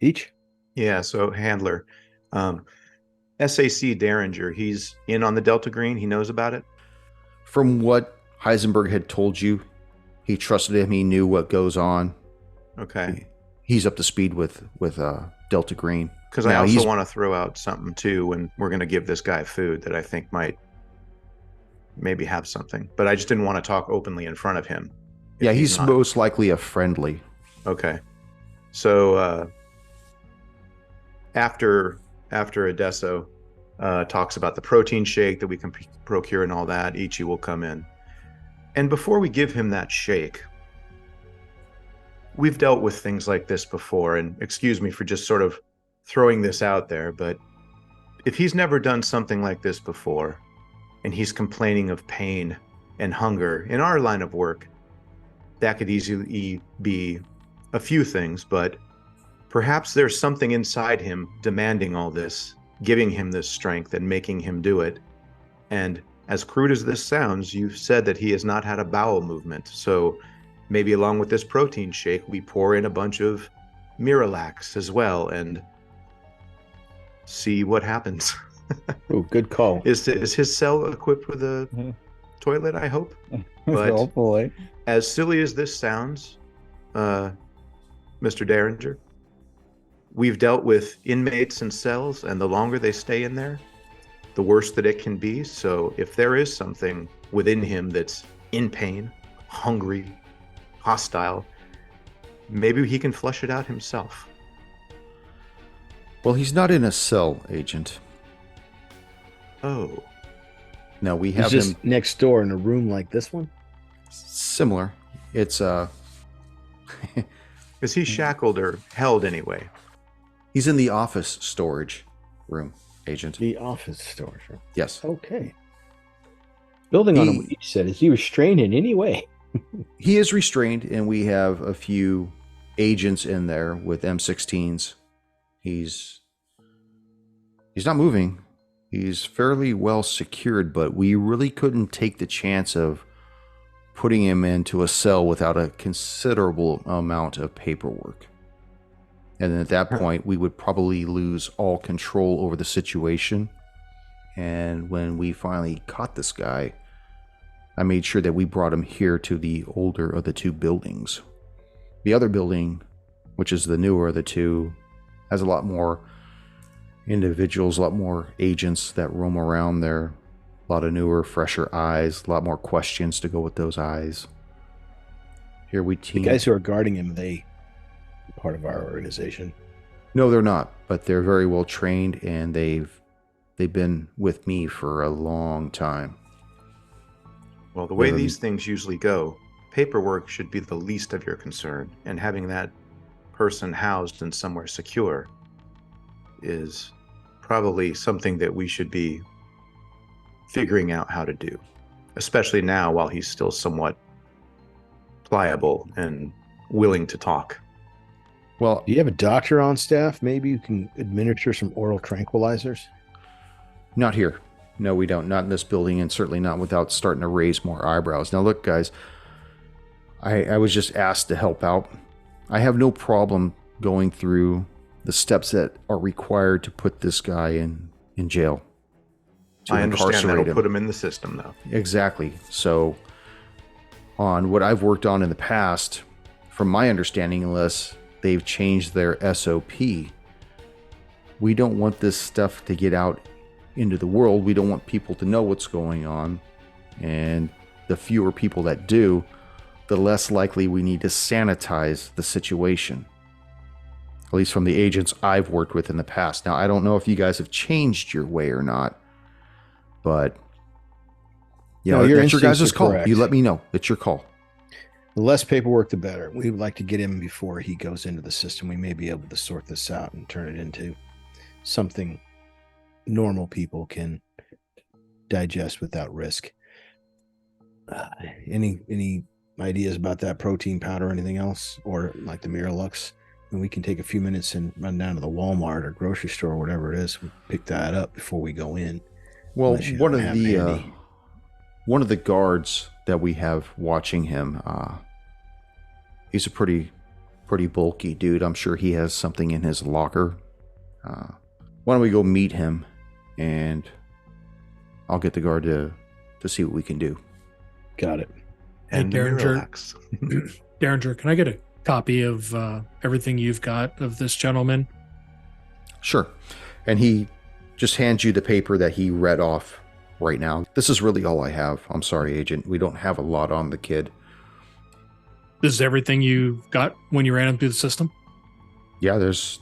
Each? Yeah, so Handler. SAC Derringer, he's in on the Delta Green. He knows about it? From what Heisenberg had told you, he trusted him. He knew what goes on. Okay. He's up to speed with Delta Green. Because I also want to throw out something too when we're going to give this guy food that I think might maybe have something. But I just didn't want to talk openly in front of him. Yeah, he's most likely a friendly. Okay. So after Adesso talks about the protein shake that we can procure and all that, Ichi will come in. And before we give him that shake, we've dealt with things like this before, and excuse me for just sort of throwing this out there, but if he's never done something like this before, and he's complaining of pain and hunger in our line of work, that could easily be a few things, but perhaps there's something inside him demanding all this, giving him this strength and making him do it. And as crude as this sounds, you've said that he has not had a bowel movement, so maybe along with this protein shake, we pour in a bunch of Miralax as well and see what happens. Oh, good call. Is his cell equipped with a toilet, I hope? But hopefully. as silly as this sounds, Mr. Derringer, we've dealt with inmates and cells, and the longer they stay in there, the worse that it can be. So if there is something within him that's in pain, hungry, hostile, maybe he can flush it out himself. Well, he's not in a cell, Agent. Oh. No, we He's have just him next door in a room like this one? similar. It's Is he shackled or held anyway? he's in the office storage room, Agent. The office storage room. Yes. Okay. Building on what you said, is he restrained in any way? He is restrained, and we have a few agents in there with M16s. He's not moving. He's fairly well secured, but we really couldn't take the chance of putting him into a cell without a considerable amount of paperwork. And then at that point, we would probably lose all control over the situation. And when we finally caught this guy, I made sure that we brought him here to the older of the 2 buildings. The other building, which is the newer of the 2, has a lot more individuals, a lot more agents that roam around there. A lot of newer, fresher eyes, a lot more questions to go with those eyes. Here we The team. guys who are guarding him, they part of our organization. No, they're not, but they're very well trained, and they've been with me for a long time. Well, the way Yeah, these things usually go, paperwork should be the least of your concern, and having that person housed in somewhere secure is probably something that we should be figuring out how to do, especially now while he's still somewhat pliable and willing to talk. Well, Do you have a doctor on staff? Maybe you can administer some oral tranquilizers. not here. No, we don't. Not in this building, and certainly not without starting to raise more eyebrows. Now, look, guys, I was just asked to help out. I have no problem going through the steps that are required to put this guy in jail. To I understand incarcerate that'll him. put him in the system, though. Exactly. So, on what I've worked on in the past, from my understanding, unless they've changed their SOP, we don't want this stuff to get out into the world. We don't want people to know what's going on. And the fewer people that do, the less likely we need to sanitize the situation. At least from the agents I've worked with in the past. Now, I don't know if you guys have changed your way or not, but No, that's your instincts guys' are call. correct. You let me know. It's your call. The less paperwork, the better. We would like to get him before he goes into the system. We may be able to sort this out and turn it into something normal people can digest without risk. Any ideas about that protein powder or anything else? Or like the Miralux? And we can take a few minutes and run down to the Walmart or grocery store or whatever it is. We pick that up before we go in. Well, Unless you one have of it the handy. one of the guards that we have watching him, he's a pretty bulky dude. I'm sure he has something in his locker. Why don't we go meet him, and I'll get the guard to see what we can do. Got it. And the Derringer. Miralax. Derringer, can I get a copy of everything you've got of this gentleman? Sure. And he just hands you the paper that he read off right now. This is really all I have. I'm sorry, Agent. We don't have a lot on the kid. This is everything you got when you ran him through the system? Yeah, there's,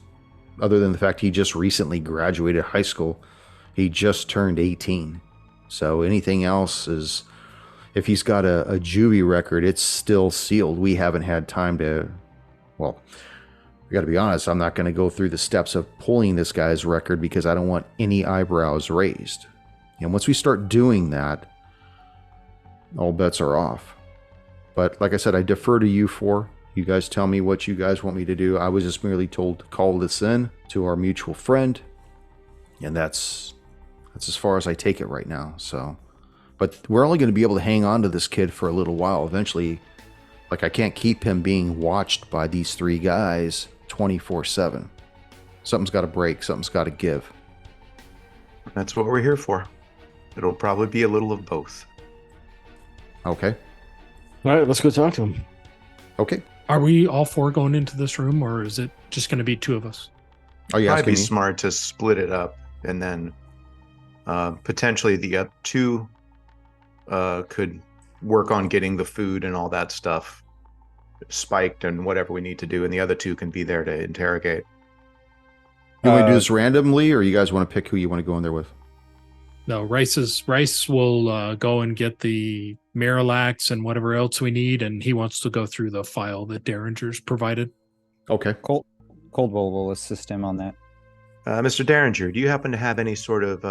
other than the fact he just recently graduated high school, he just turned 18. So anything else is, if he's got a juvie record, it's still sealed. We haven't had time to, well, I got to be honest, I'm not going to go through the steps of pulling this guy's record because I don't want any eyebrows raised. And once we start doing that, all bets are off. But like I said, I defer to you four. You guys tell me what you guys want me to do. I was just merely told to call this in to our mutual friend. And that's as far as I take it right now. So, but we're only going to be able to hang on to this kid for a little while. Eventually, like I can't keep him being watched by these three guys 24/7. Something's got to break. Something's got to give. That's what we're here for. It'll probably be a little of both. Okay. All right, let's go talk to him. Okay. Are we all four going into this room, or is it just going to be two of us? Are you Probably asking be me? smart to split it up, and then potentially the two could work on getting the food and all that stuff spiked and whatever we need to do, and the other two can be there to interrogate. You want to do this randomly, or you guys want to pick who you want to go in there with? No, Rice will go and get the Miralax and whatever else we need, and he wants to go through the file that Derringer's provided. Okay. Coldwell will assist him on that. Mr. Derringer, do you happen to have any sort of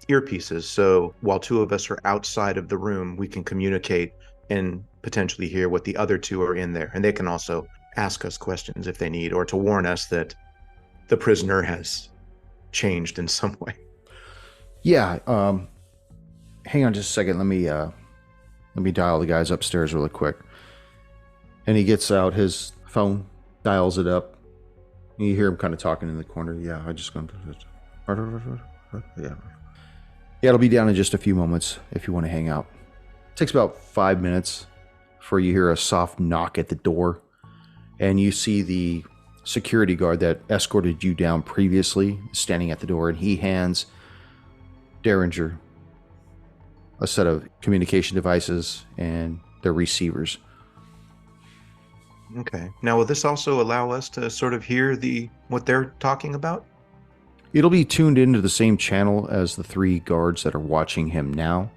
earpieces so while two of us are outside of the room, we can communicate and potentially hear what the other two are in there? And they can also ask us questions if they need, or to warn us that the prisoner has changed in some way. Yeah. Hang on just a second. Let me dial the guys upstairs really quick. And he gets out his phone, dials it up. And you hear him kind of talking in the corner. Yeah, I just going to. Yeah. Yeah, it'll be down in just a few moments if you want to hang out. It takes about 5 minutes before you hear a soft knock at the door. And you see the security guard that escorted you down previously standing at the door. And he hands Derringer a set of communication devices and their receivers. Okay. Now, will this also allow us to sort of hear what they're talking about? It'll be tuned into the same channel as the 3 guards that are watching him now.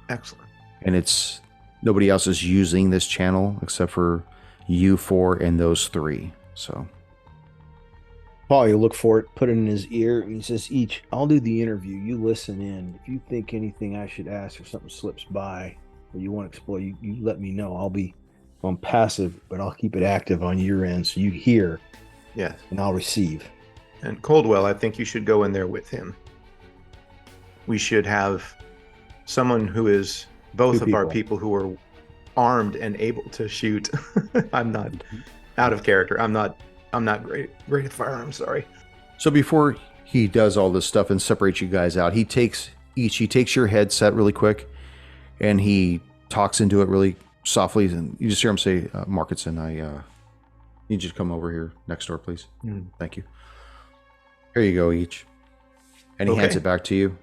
Excellent. And it's nobody else is using this channel except for you 4 and those 3. So Paul, you look for it, put it in his ear, and he says, "Each, I'll do the interview. You listen in. If you think anything I should ask or something slips by or you want to explore, you let me know. I'll be on passive, but I'll keep it active on your end so you hear Yes. and I'll receive." And Coldwell, I think you should go in there with him. We should have someone who is both 2 of our people. people who are armed and able to shoot. I'm not out of character. I'm not great at firearms, sorry. So before he does all this stuff and separates you guys out, he takes your headset really quick and he talks into it really softly, and you just hear him say, Markinson, I need you to come over here next door, please. Thank you. Here you go, each. And he hands it back to you.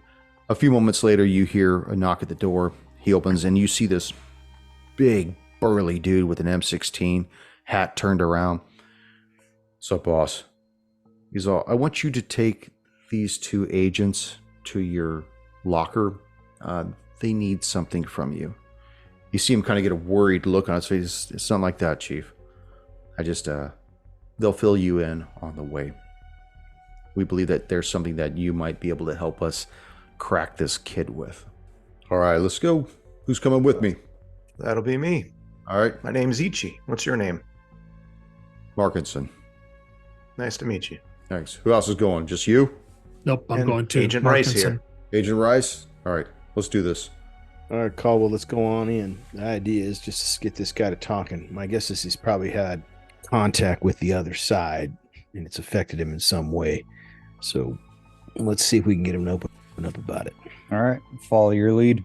A few moments later, you hear a knock at the door. He opens and you see this big burly dude with an M16, hat turned around. "What's up, boss?" He's all, "I want you to take these 2 agents to your locker. They need something from you." You see him kind of get a worried look on his face. "It's not like that, Chief. I just, they'll fill you in on the way. We believe that there's something that you might be able to help us crack this kid with." "All right, let's go. Who's coming with me?" That'll be me. "All right, My name's Ichi. What's your name? Markinson." Nice to meet you. "Thanks. Who else is going? Just you?" Nope, I'm And going to Agent Rice Markinson. here. Agent Rice? All right, let's do this. All right, Caldwell, let's go on in. The idea is just to get this guy to talking. My guess is he's probably had contact with the other side and it's affected him in some way. So let's see if we can get him to open up about it. All right, follow your lead.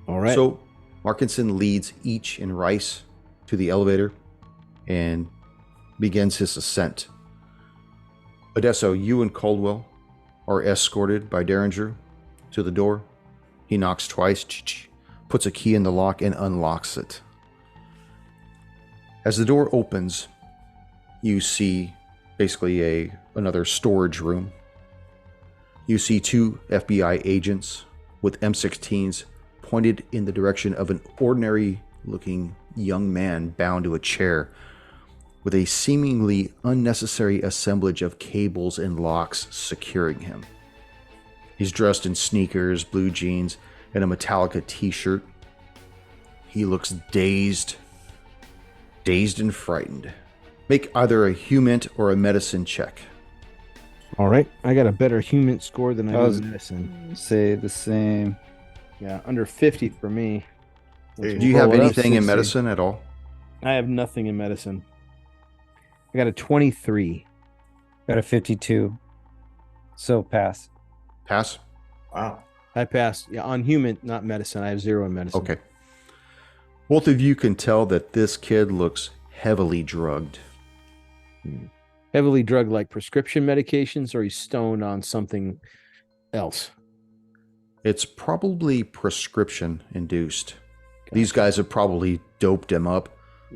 All right. So Markinson leads Each and Rice to the elevator and begins his ascent. Odesso, you and Caldwell are escorted by Derringer to the door. He knocks twice, puts a key in the lock, and unlocks it. As the door opens, you see basically another storage room. You see 2 FBI agents with M16s pointed in the direction of an ordinary-looking young man bound to a chair with a seemingly unnecessary assemblage of cables and locks securing him. He's dressed in sneakers, blue jeans, and a Metallica t-shirt. He looks dazed and frightened. Make either a human or a medicine check. All right. I got a better human score than I I was- do medicine. Say the same. Yeah, under 50 for me. Hey, Do you have Roll it up, anything in 60. medicine at all? I have nothing in medicine. I got a 23. Got a 52. So pass. Pass? Wow. I passed. Yeah, on human, not medicine. I have 0 in medicine. Okay. Both of you can tell that this kid looks heavily drugged. Heavily drugged, like prescription medications, or he's stoned on something else. It's probably prescription induced. These guys have probably doped him up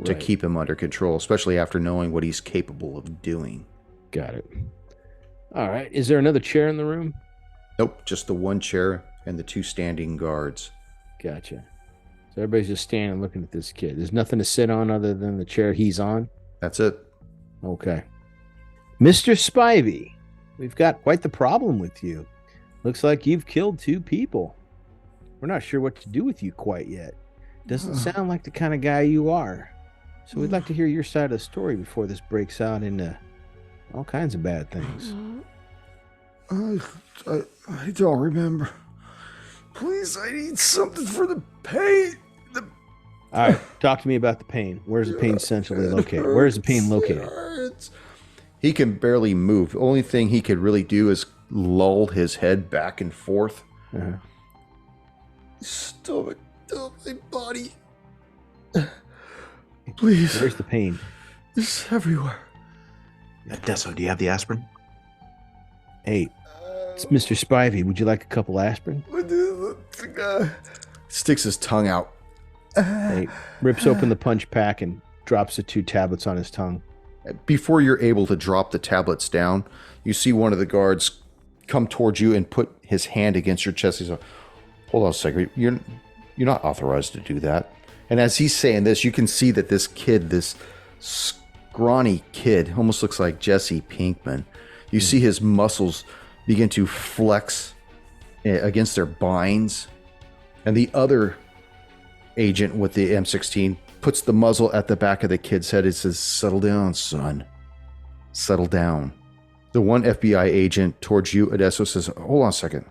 to Right. keep him under control, especially after knowing what he's capable of doing. Got it. All right. Is there another chair in the room? Nope, just the 1 chair and the 2 standing guards. Gotcha. So everybody's just standing looking at this kid. There's nothing to sit on other than the chair he's on. That's it. Okay. Mr. Spivey, we've got quite the problem with you. Looks like you've killed 2 people. We're not sure what to do with you quite yet. Doesn't sound like the kind of guy you are. So we'd like to hear your side of the story before this breaks out into all kinds of bad things. I don't remember. Please, I need something for the pain. All right, talk to me about the pain. Where's the pain centrally located? Where's the pain located? He can barely move. The only thing he could really do is lull his head back and forth. Uh-huh. Stomach, my body. Please, Where's the pain? it's everywhere. Desso, do you have the aspirin? Hey, it's Mr. Spivey. Would you like a couple aspirin? Sticks his tongue out. Hey, rips open the punch pack and drops the 2 tablets on his tongue. Before you're able to drop the tablets down, you see one of the guards come towards you and put his hand against your chest. He's like, hold on a second. You're not authorized to do that. And as he's saying this, you can see that this kid, this scrawny kid, almost looks like Jesse Pinkman. You see his muscles begin to flex against their binds. And the other agent with the M16 puts the muzzle at the back of the kid's head. It says, settle down, son. Settle down. The one FBI agent towards you, Adesso, says, hold on a second.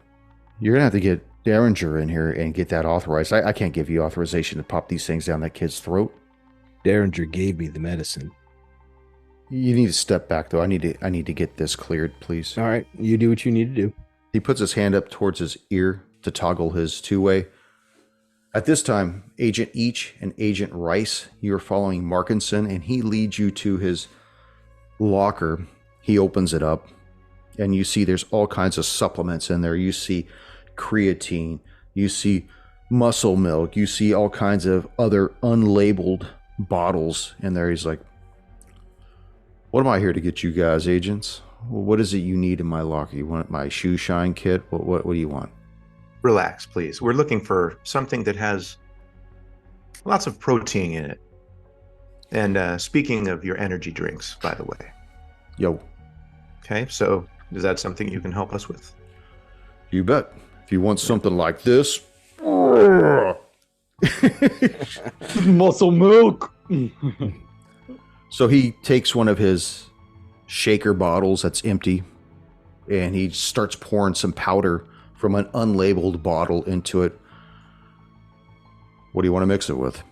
You're going to have to get Derringer in here and get that authorized. I can't give you authorization to pop these things down that kid's throat. Derringer gave me the medicine. You need to step back, though. I need to get this cleared, please. All right, you do what you need to do. He puts his hand up towards his ear to toggle his two-way. At this time, Agent Each and Agent Rice, you are following Markinson, and he leads you to his locker. He opens it up, and you see there's all kinds of supplements in there. You see creatine, you see muscle milk, you see all kinds of other unlabeled bottles in there. He's like, what am I here to get you guys, agents? What is it you need in my locker? You want my shoe shine kit? What do you want? Relax, please. We're looking for something that has lots of protein in it. And speaking of your energy drinks, by the way. Yo. Okay, so is that something you can help us with? You bet. If you want something like this. Muscle milk. So he takes one of his shaker bottles that's empty, and he starts pouring some powder from an unlabeled bottle into it. What do you want to mix it with?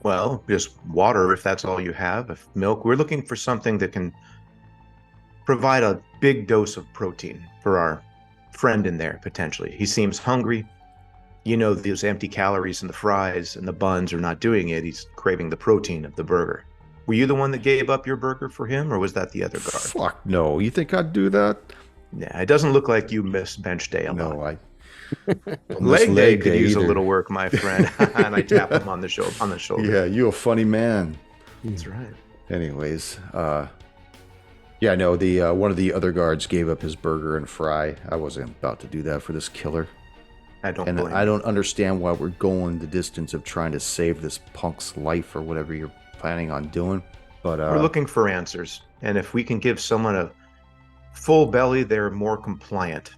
Well, just water if that's all you have. If milk, we're looking for something that can provide a big dose of protein for our friend in there, potentially. He seems hungry. You know, those empty calories in the fries and the buns are not doing it. He's craving the protein of the burger. Were you the one that gave up your burger for him, or was that the other guard? Fuck no. You think I'd do that? Yeah, it doesn't look like you miss bench day a lot. No, I... Leg day could use a little work, my friend. And I tap him on the shoulder. Yeah, you a funny man. That's right. Anyways, yeah, no, the one of the other guards gave up his burger and fry. I wasn't about to do that for this killer. I don't And blame I you. don't understand why we're going the distance of trying to save this punk's life or whatever you're planning on doing. But We're looking for answers. And if we can give someone a full belly, they're more compliant.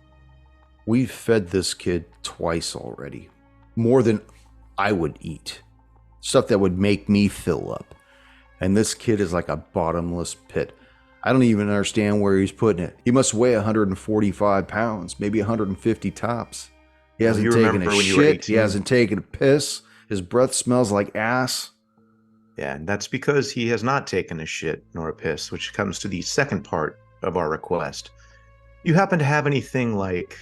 we've fed this kid twice already. More than I would eat. Stuff that would make me fill up. And this kid is like a bottomless pit. I don't even understand where he's putting it. He must weigh 145 pounds, maybe 150 tops. He hasn't taken a shit. He hasn't taken a piss. His breath smells like ass. Yeah, and that's because he has not taken a shit nor a piss, which comes to the second part of our request. You happen to have anything like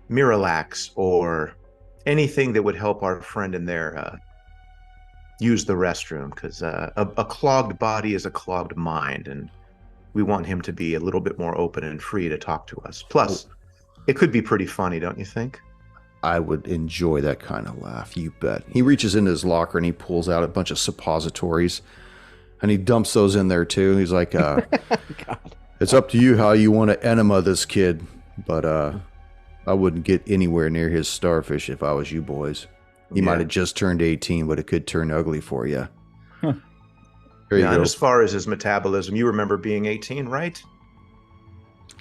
Miralax or anything that would help our friend in there use the restroom, because a clogged body is a clogged mind, and we want him to be a little bit more open and free to talk to us. Plus, it could be pretty funny, don't you think? I would enjoy that kind of laugh, you bet. He reaches into his locker and he pulls out a bunch of suppositories, and he dumps those in there too. He's like, it's up to you how you want to enema this kid, but I wouldn't get anywhere near his starfish if I was you boys. He might have just turned 18, but it could turn ugly for you. Here you go. And as far as his metabolism, you remember being 18, right?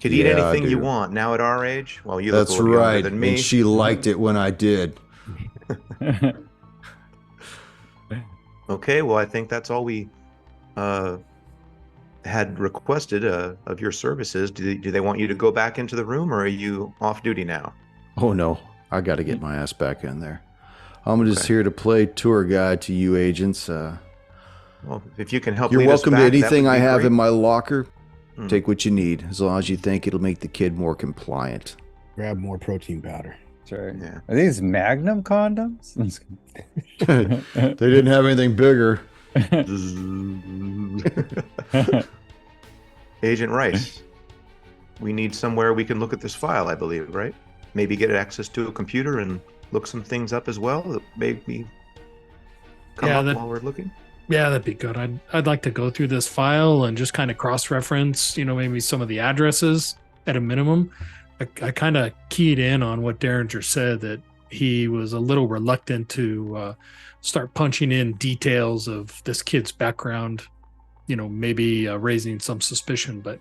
Could eat anything you want. Now at our age, well, you look a little younger than me. And she liked it when I did. Okay, well, I think that's all we had requested of your services. Do they want you to go back into the room, or are you off duty now? Oh no, I got to get my ass back in there. I'm just here to play tour guide to you agents. Well, if you can help, You're lead us welcome to back, that anything would I be have great. in my locker. Take what you need, as long as you think it'll make the kid more compliant. Grab more protein powder. That's right. Yeah. Are these Magnum condoms? They didn't have anything bigger. Agent Rice, we need somewhere we can look at this file, I believe, right? Maybe get access to a computer and look some things up as well that maybe come Yeah, up while we're looking? Yeah, that'd be good. I'd like to go through this file and just kind of cross-reference, maybe some of the addresses at a minimum. I kind of keyed in on what Derringer said, that he was a little reluctant to start punching in details of this kid's background, maybe raising some suspicion, but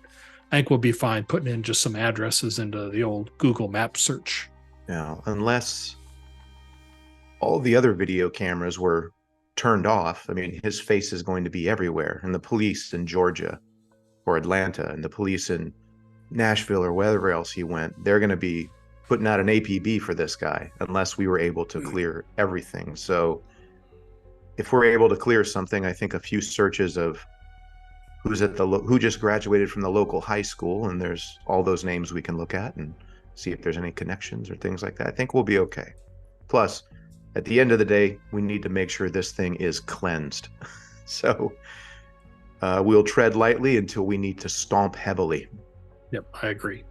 I think we'll be fine putting in just some addresses into the old Google Map search. Now, unless all the other video cameras were turned off, I mean, his face is going to be everywhere. And the police in Georgia or Atlanta and the police in Nashville or wherever else he went, they're going to be putting out an APB for this guy unless we were able to clear everything. So if we're able to clear something, I think a few searches of who just graduated from the local high school, and there's all those names we can look at and see if there's any connections or things like that, I think we'll be okay. Plus, at the end of the day, we need to make sure this thing is cleansed. So we'll tread lightly until we need to stomp heavily. Yep, I agree.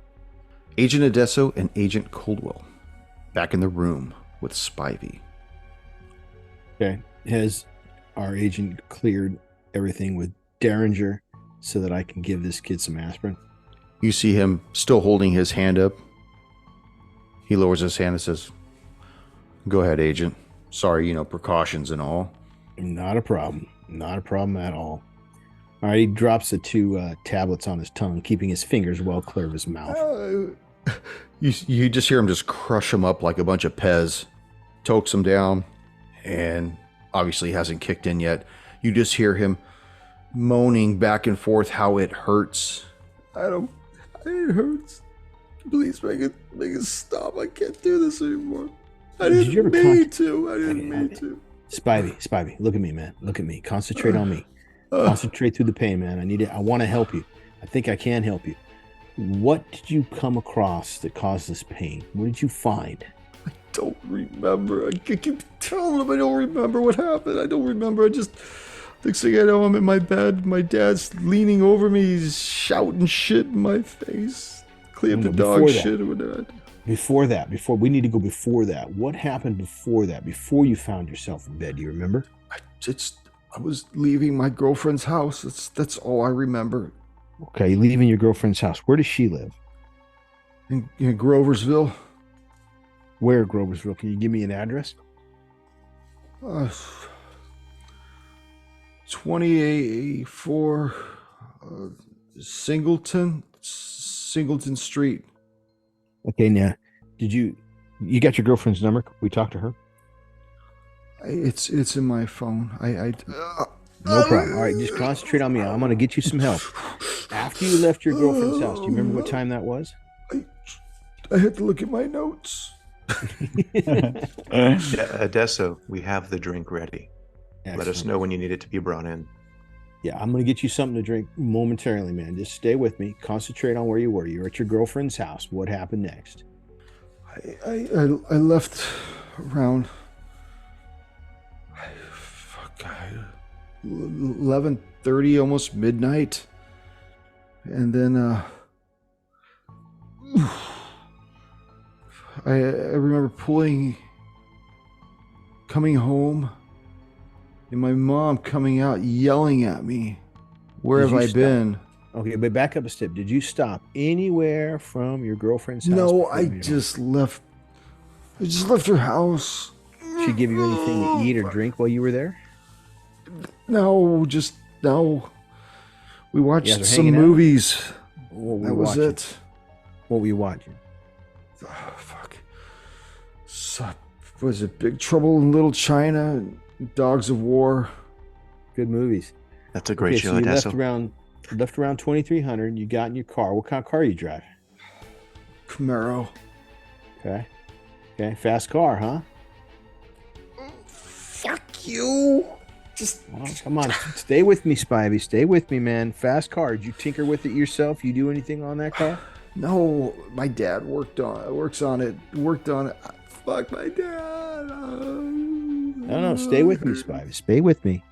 Agent Adesso and Agent Coldwell back in the room with Spivey. Okay. Has our agent cleared everything with Derringer so that I can give this kid some aspirin? You see him still holding his hand up. He lowers his hand and says, "Go ahead, Agent. Sorry, precautions and all." Not a problem. Not a problem at all. All right, he drops the two tablets on his tongue, keeping his fingers well clear of his mouth. You just hear him just crush them up like a bunch of Pez, tokes them down, and obviously hasn't kicked in yet. You just hear him moaning back and forth how it hurts. It hurts. Please make it stop. I can't do this anymore. I didn't mean to. Spivey, look at me, man. Look at me. Concentrate on me. Concentrate through the pain, man. I want to help you. I think I can help you. What did you come across that caused this pain? What did you find? I don't remember. I keep telling him I don't remember what happened. I don't remember. Next thing I know, I'm in my bed. My dad's leaning over me. He's shouting shit in my face. Clean up the dog shit or whatever. Before we need to go before that. What happened before that? Before you found yourself in bed, do you remember? I was leaving my girlfriend's house. That's all I remember. Okay, leaving your girlfriend's house. Where does she live? In Groversville. Where, Groversville? Can you give me an address? 2884 Singleton Street. Okay, now, you got your girlfriend's number? Can we talk to her? It's in my phone. No problem. All right, just concentrate on me. I'm going to get you some help. After you left your girlfriend's house, do you remember what time that was? I had to look at my notes. Adesso, we have the drink ready. Excellent. Let us know when you need it to be brought in. Yeah, I'm going to get you something to drink momentarily, man. Just stay with me. Concentrate on where you were. You're at your girlfriend's house. What happened next? I left around 11:30, almost midnight, and then I remember coming home, and my mom coming out yelling at me. Where have I been? Okay, but back up a step. Did you stop anywhere from your girlfriend's house? No, I just left her house. She give you anything to eat or drink while you were there? No. We watched some movies. That was it. What were you watching? Oh, fuck. Was it Big Trouble in Little China? Dogs of War. Good movies. That's a great show. So you left around 2300. You got in your car. What kind of car are you driving? Camaro. Okay. Fast car, huh? Fuck you. Come on. Stay with me, Spivey. Stay with me, man. Fast car. Did you tinker with it yourself? You do anything on that car? No, my dad worked on it. Fuck my dad. No. Stay with me, Spivey. Stay with me.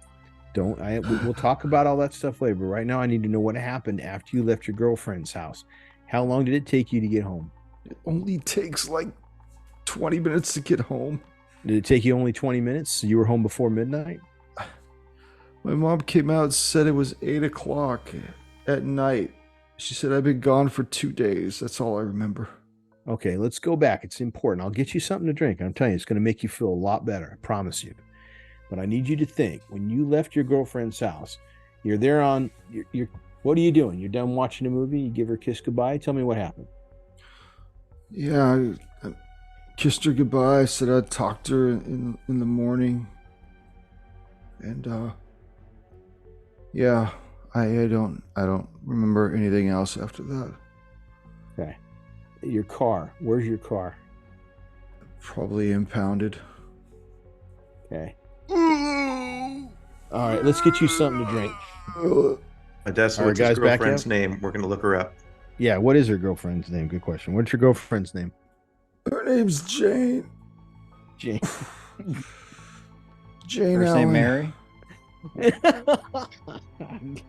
We'll talk about all that stuff later. But right now, I need to know what happened after you left your girlfriend's house. How long did it take you to get home? It only takes like 20 minutes to get home. Did it take you only 20 minutes? So you were home before midnight? My mom came out and said it was 8 o'clock at night. She said I've been gone for 2 days. That's all I remember. Okay, let's go back. It's important. I'll get you something to drink. I'm telling you, it's going to make you feel a lot better. I promise you. But I need you to think, when you left your girlfriend's house, you're there on, you're what are you doing? You're done watching a movie? You give her a kiss goodbye? Tell me what happened. Yeah, I kissed her goodbye. I said I'd talk to her in the morning. And, yeah, I don't remember anything else after that. Okay. Your car. Where's your car? Probably impounded. Okay. All right, let's get you something to drink. Odessa, Are what's his guys back girlfriend's yet? name? We're going to look her up. Yeah, what is her girlfriend's name? Good question. What's your girlfriend's name? Her name's Jane. Jane. Jane First Allen. name Mary.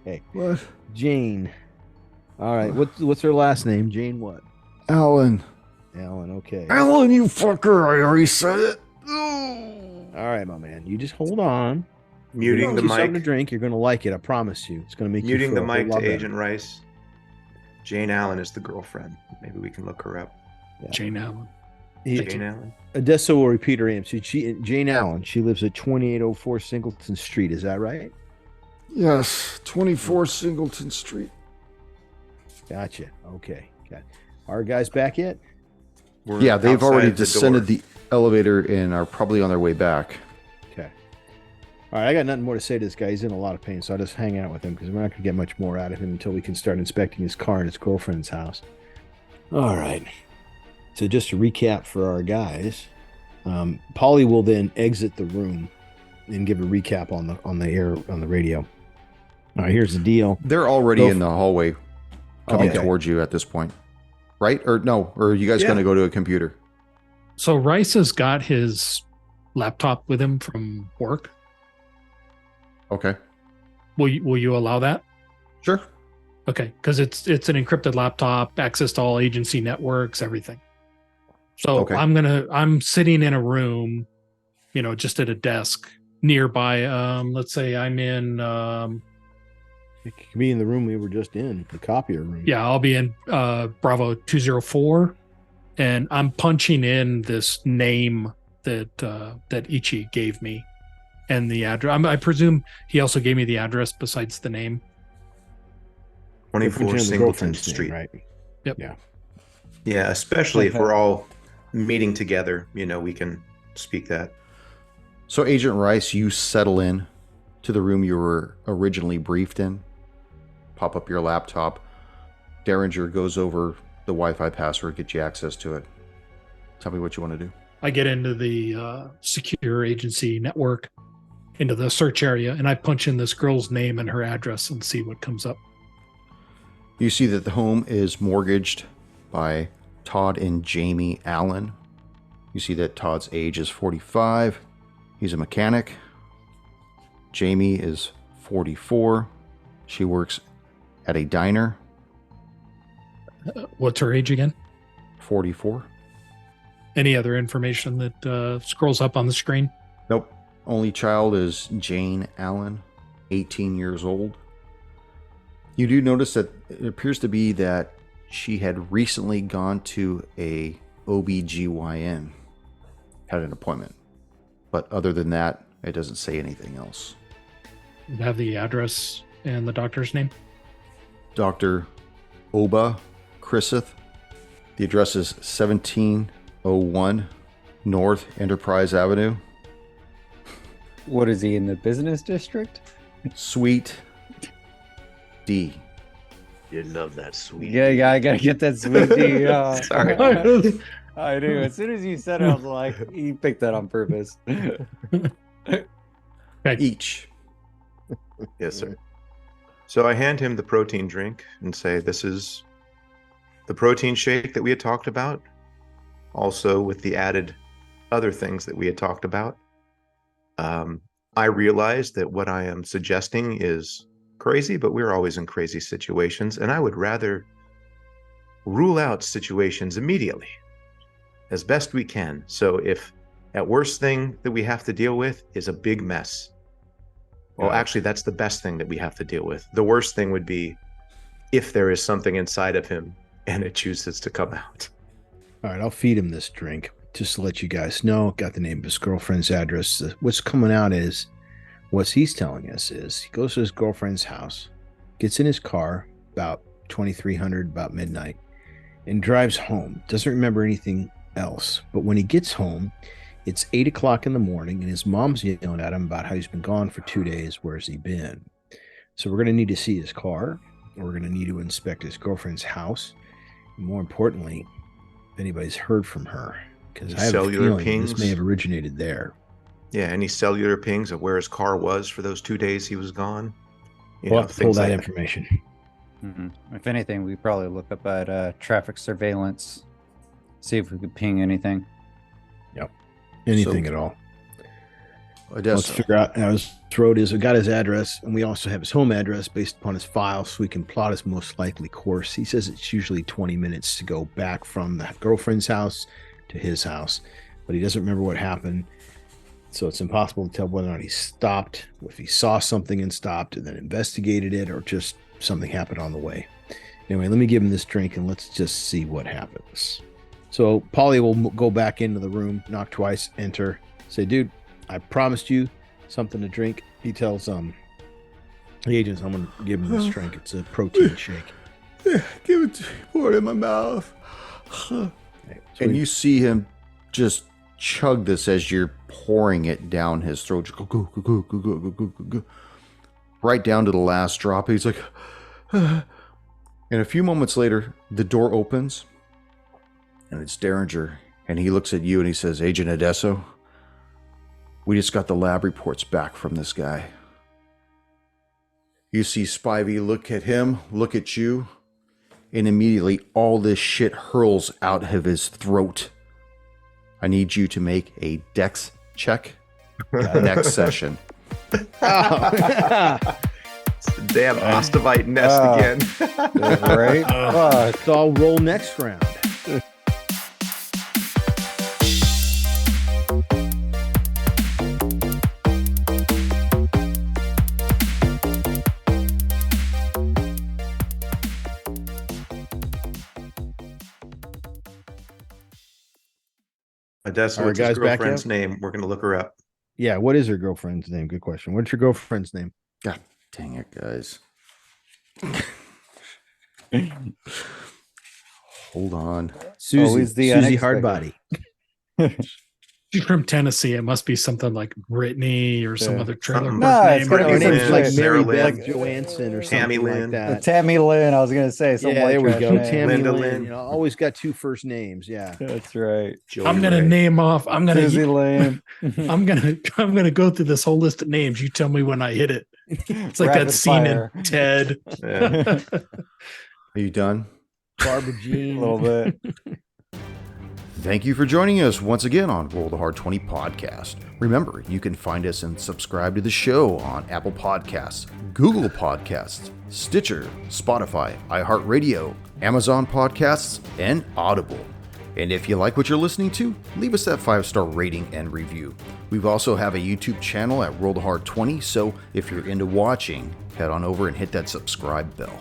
Okay. What? Jane. All right. What's her last name? Jane what? Allen. Alan. Okay. Allen, you fucker. I already said it. All right, my man. You just hold on. Muting the Get you something to mic. drink. You're going to like it. I promise you. It's going to make Muting you the feel a whole mic to lot better. Agent Rice. Jane Allen is the girlfriend. Maybe we can look her up. Jane Allen. Jane Allen. Odessa will repeat her name. So Jane Allen. She lives at 2804 Singleton Street. Is that right? Yes, 24 Singleton Street. Gotcha. Okay. Got it. Are guys back yet? We're Yeah, they've outside already the descended door. the elevator and are probably on their way back. Okay. All right. I got nothing more to say to this guy. He's in a lot of pain, so I'll just hang out with him because we're not going to get much more out of him until we can start inspecting his car and his girlfriend's house. All right. So just to recap for our guys, Polly will then exit the room and give a recap on the radio. All right. Here's the deal. They're already Go in the hallway coming Okay. towards you at this point. Right? Or no? Or are you guys Yeah. going to go to a computer? So Rice has got his laptop with him from work. Okay. Will you allow that? Sure. Okay, because it's an encrypted laptop, access to all agency networks, everything. So Okay. I'm sitting in a room, just at a desk nearby. Let's say I'm in It could be in the room we were just in, the copier room. yeah, I'll be in Bravo 204, and I'm punching in this name that Ichi gave me and the address. I presume he also gave me the address besides the name. You're 24 punching in the Singleton girlfriend's name, Street. right? Yep. Yeah. Yeah, especially if we're all meeting together, we can speak that. So, Agent Rice, you settle in to the room you were originally briefed in. Pop up your laptop. Derringer goes over the Wi-Fi password, get you access to it. Tell me what you want to do. I get into the secure agency network, into the search area, and I punch in this girl's name and her address and see what comes up. You see that the home is mortgaged by Todd and Jamie Allen. You see that Todd's age is 45. He's a mechanic. Jamie is 44. She works at a diner. What's her age again? 44. Any other information that scrolls up on the screen? Nope. Only child is Jane Allen, 18 years old. You do notice that it appears to be that she had recently gone to a OBGYN, had an appointment. But other than that, it doesn't say anything else. You have the address and the doctor's name? Dr. Oba Chrisith. The address is 1701 North Enterprise Avenue, What is he in the business district? Suite D. You love that sweet. Yeah, I gotta get that sweet D. Sorry. I do. As soon as you said it, I was like, you picked that on purpose. Each. Yes, sir. So I hand him the protein drink and say, this is the protein shake that we had talked about, also with the added other things that we had talked about. I realize that what I am suggesting is crazy, but we're always in crazy situations, and I would rather rule out situations immediately as best we can. So if that worst thing that we have to deal with is a big mess, Well, Got it. actually, that's the best thing that we have to deal with. The worst thing would be if there is something inside of him and it chooses to come out. All right, I'll feed him this drink just to let you guys know. Got the name of his girlfriend's address. What's coming out is, what he's telling us is he goes to his girlfriend's house, gets in his car about 2300, about midnight, and drives home. Doesn't remember anything else. But when he gets home, it's 8 o'clock in the morning, and his mom's yelling at him about how he's been gone for 2 days. Where's he been? So we're going to need to see his car. We're going to need to inspect his girlfriend's house. And more importantly, if anybody's heard from her, because I have a Cellular feeling this pings? may have originated there. Yeah, any cellular pings of where his car was for those 2 days he was gone. We'll have to pull things that like information. If anything, we probably look up at traffic surveillance, see if we could ping anything. Anything So- at all. Let's Odessa. figure out how his road is. We got his address, and we also have his home address based upon his file, so we can plot his most likely course. He says it's usually 20 minutes to go back from the girlfriend's house to his house, but he doesn't remember what happened. So it's impossible to tell whether or not he stopped, if he saw something and stopped and then investigated it, or just something happened on the way. Anyway, let me give him this drink and let's just see what happens. So Polly will go back into the room, knock twice, enter, say, dude, I promised you something to drink. He tells the agents, I'm going to give him this drink. It's a protein shake. Give it to me. Pour it in my mouth. Okay, so And you see him just chug this as you're pouring it down his throat. Just go, go, go, go, go, go, go, go, go, go. Right down to the last drop. He's like, and a few moments later, the door opens, and it's Derringer. And he looks at you and he says, Agent Adesso, we just got the lab reports back from this guy. You see Spivey look at him, look at you, and immediately all this shit hurls out of his throat. I need you to make a dex check next session. Oh. It's the damn Ostavite nest again. Right? Fuck. So I'll roll next round. Odessa, All right, what's his guys, back girlfriend's up? name? We're going to look her up. Yeah, what is her girlfriend's name? Good question. What's your girlfriend's name? God dang it, guys. Hold on. Susie. Always the Susie unexpected. Hardbody. She's from Tennessee. It must be something like Brittany or some Yeah. other trailer Something. park No, it's name. gotta Her be name's something like like Sarah Mary Beth Lynn. Johansson or Tammy something like Lynn. that. Tammy Lynn, I was gonna say. Some Yeah, white there we trash go. name. Tammy Linda Lynn. Lynn. You know, always got two first names. Yeah. That's right. Joey I'm gonna Ray. name off. I'm Susie gonna. Lane. I'm gonna go through this whole list of names. You tell me when I hit it. It's like Rapid that scene fire. in Ted. Yeah. Are you done? Barbara A Jean. little bit. Thank you for joining us once again on Roll the Hard 20 podcast. Remember, you can find us and subscribe to the show on Apple Podcasts, Google Podcasts, Stitcher, Spotify, iHeartRadio, Amazon Podcasts, and Audible. And if you like what you're listening to, leave us that 5-star rating and review. We've also have a YouTube channel at Roll the Hard 20, so if you're into watching, head on over and hit that subscribe bell.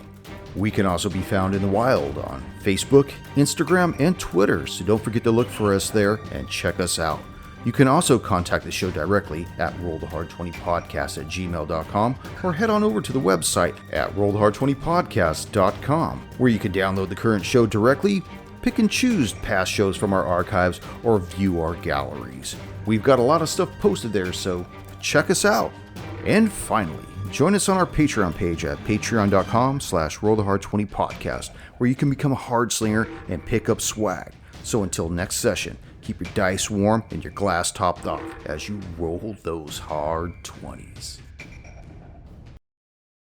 We can also be found in the wild on Facebook, Instagram, and Twitter, so don't forget to look for us there and check us out. You can also contact the show directly at rollthehard20podcast@gmail.com or head on over to the website at rollthehard20podcast.com, where you can download the current show directly, pick and choose past shows from our archives, or view our galleries. We've got a lot of stuff posted there, so check us out. And finally, join us on our Patreon page at patreon.com/rollthehard20podcast, where you can become a hard slinger and pick up swag. So until next session, keep your dice warm and your glass topped off as you roll those hard 20s.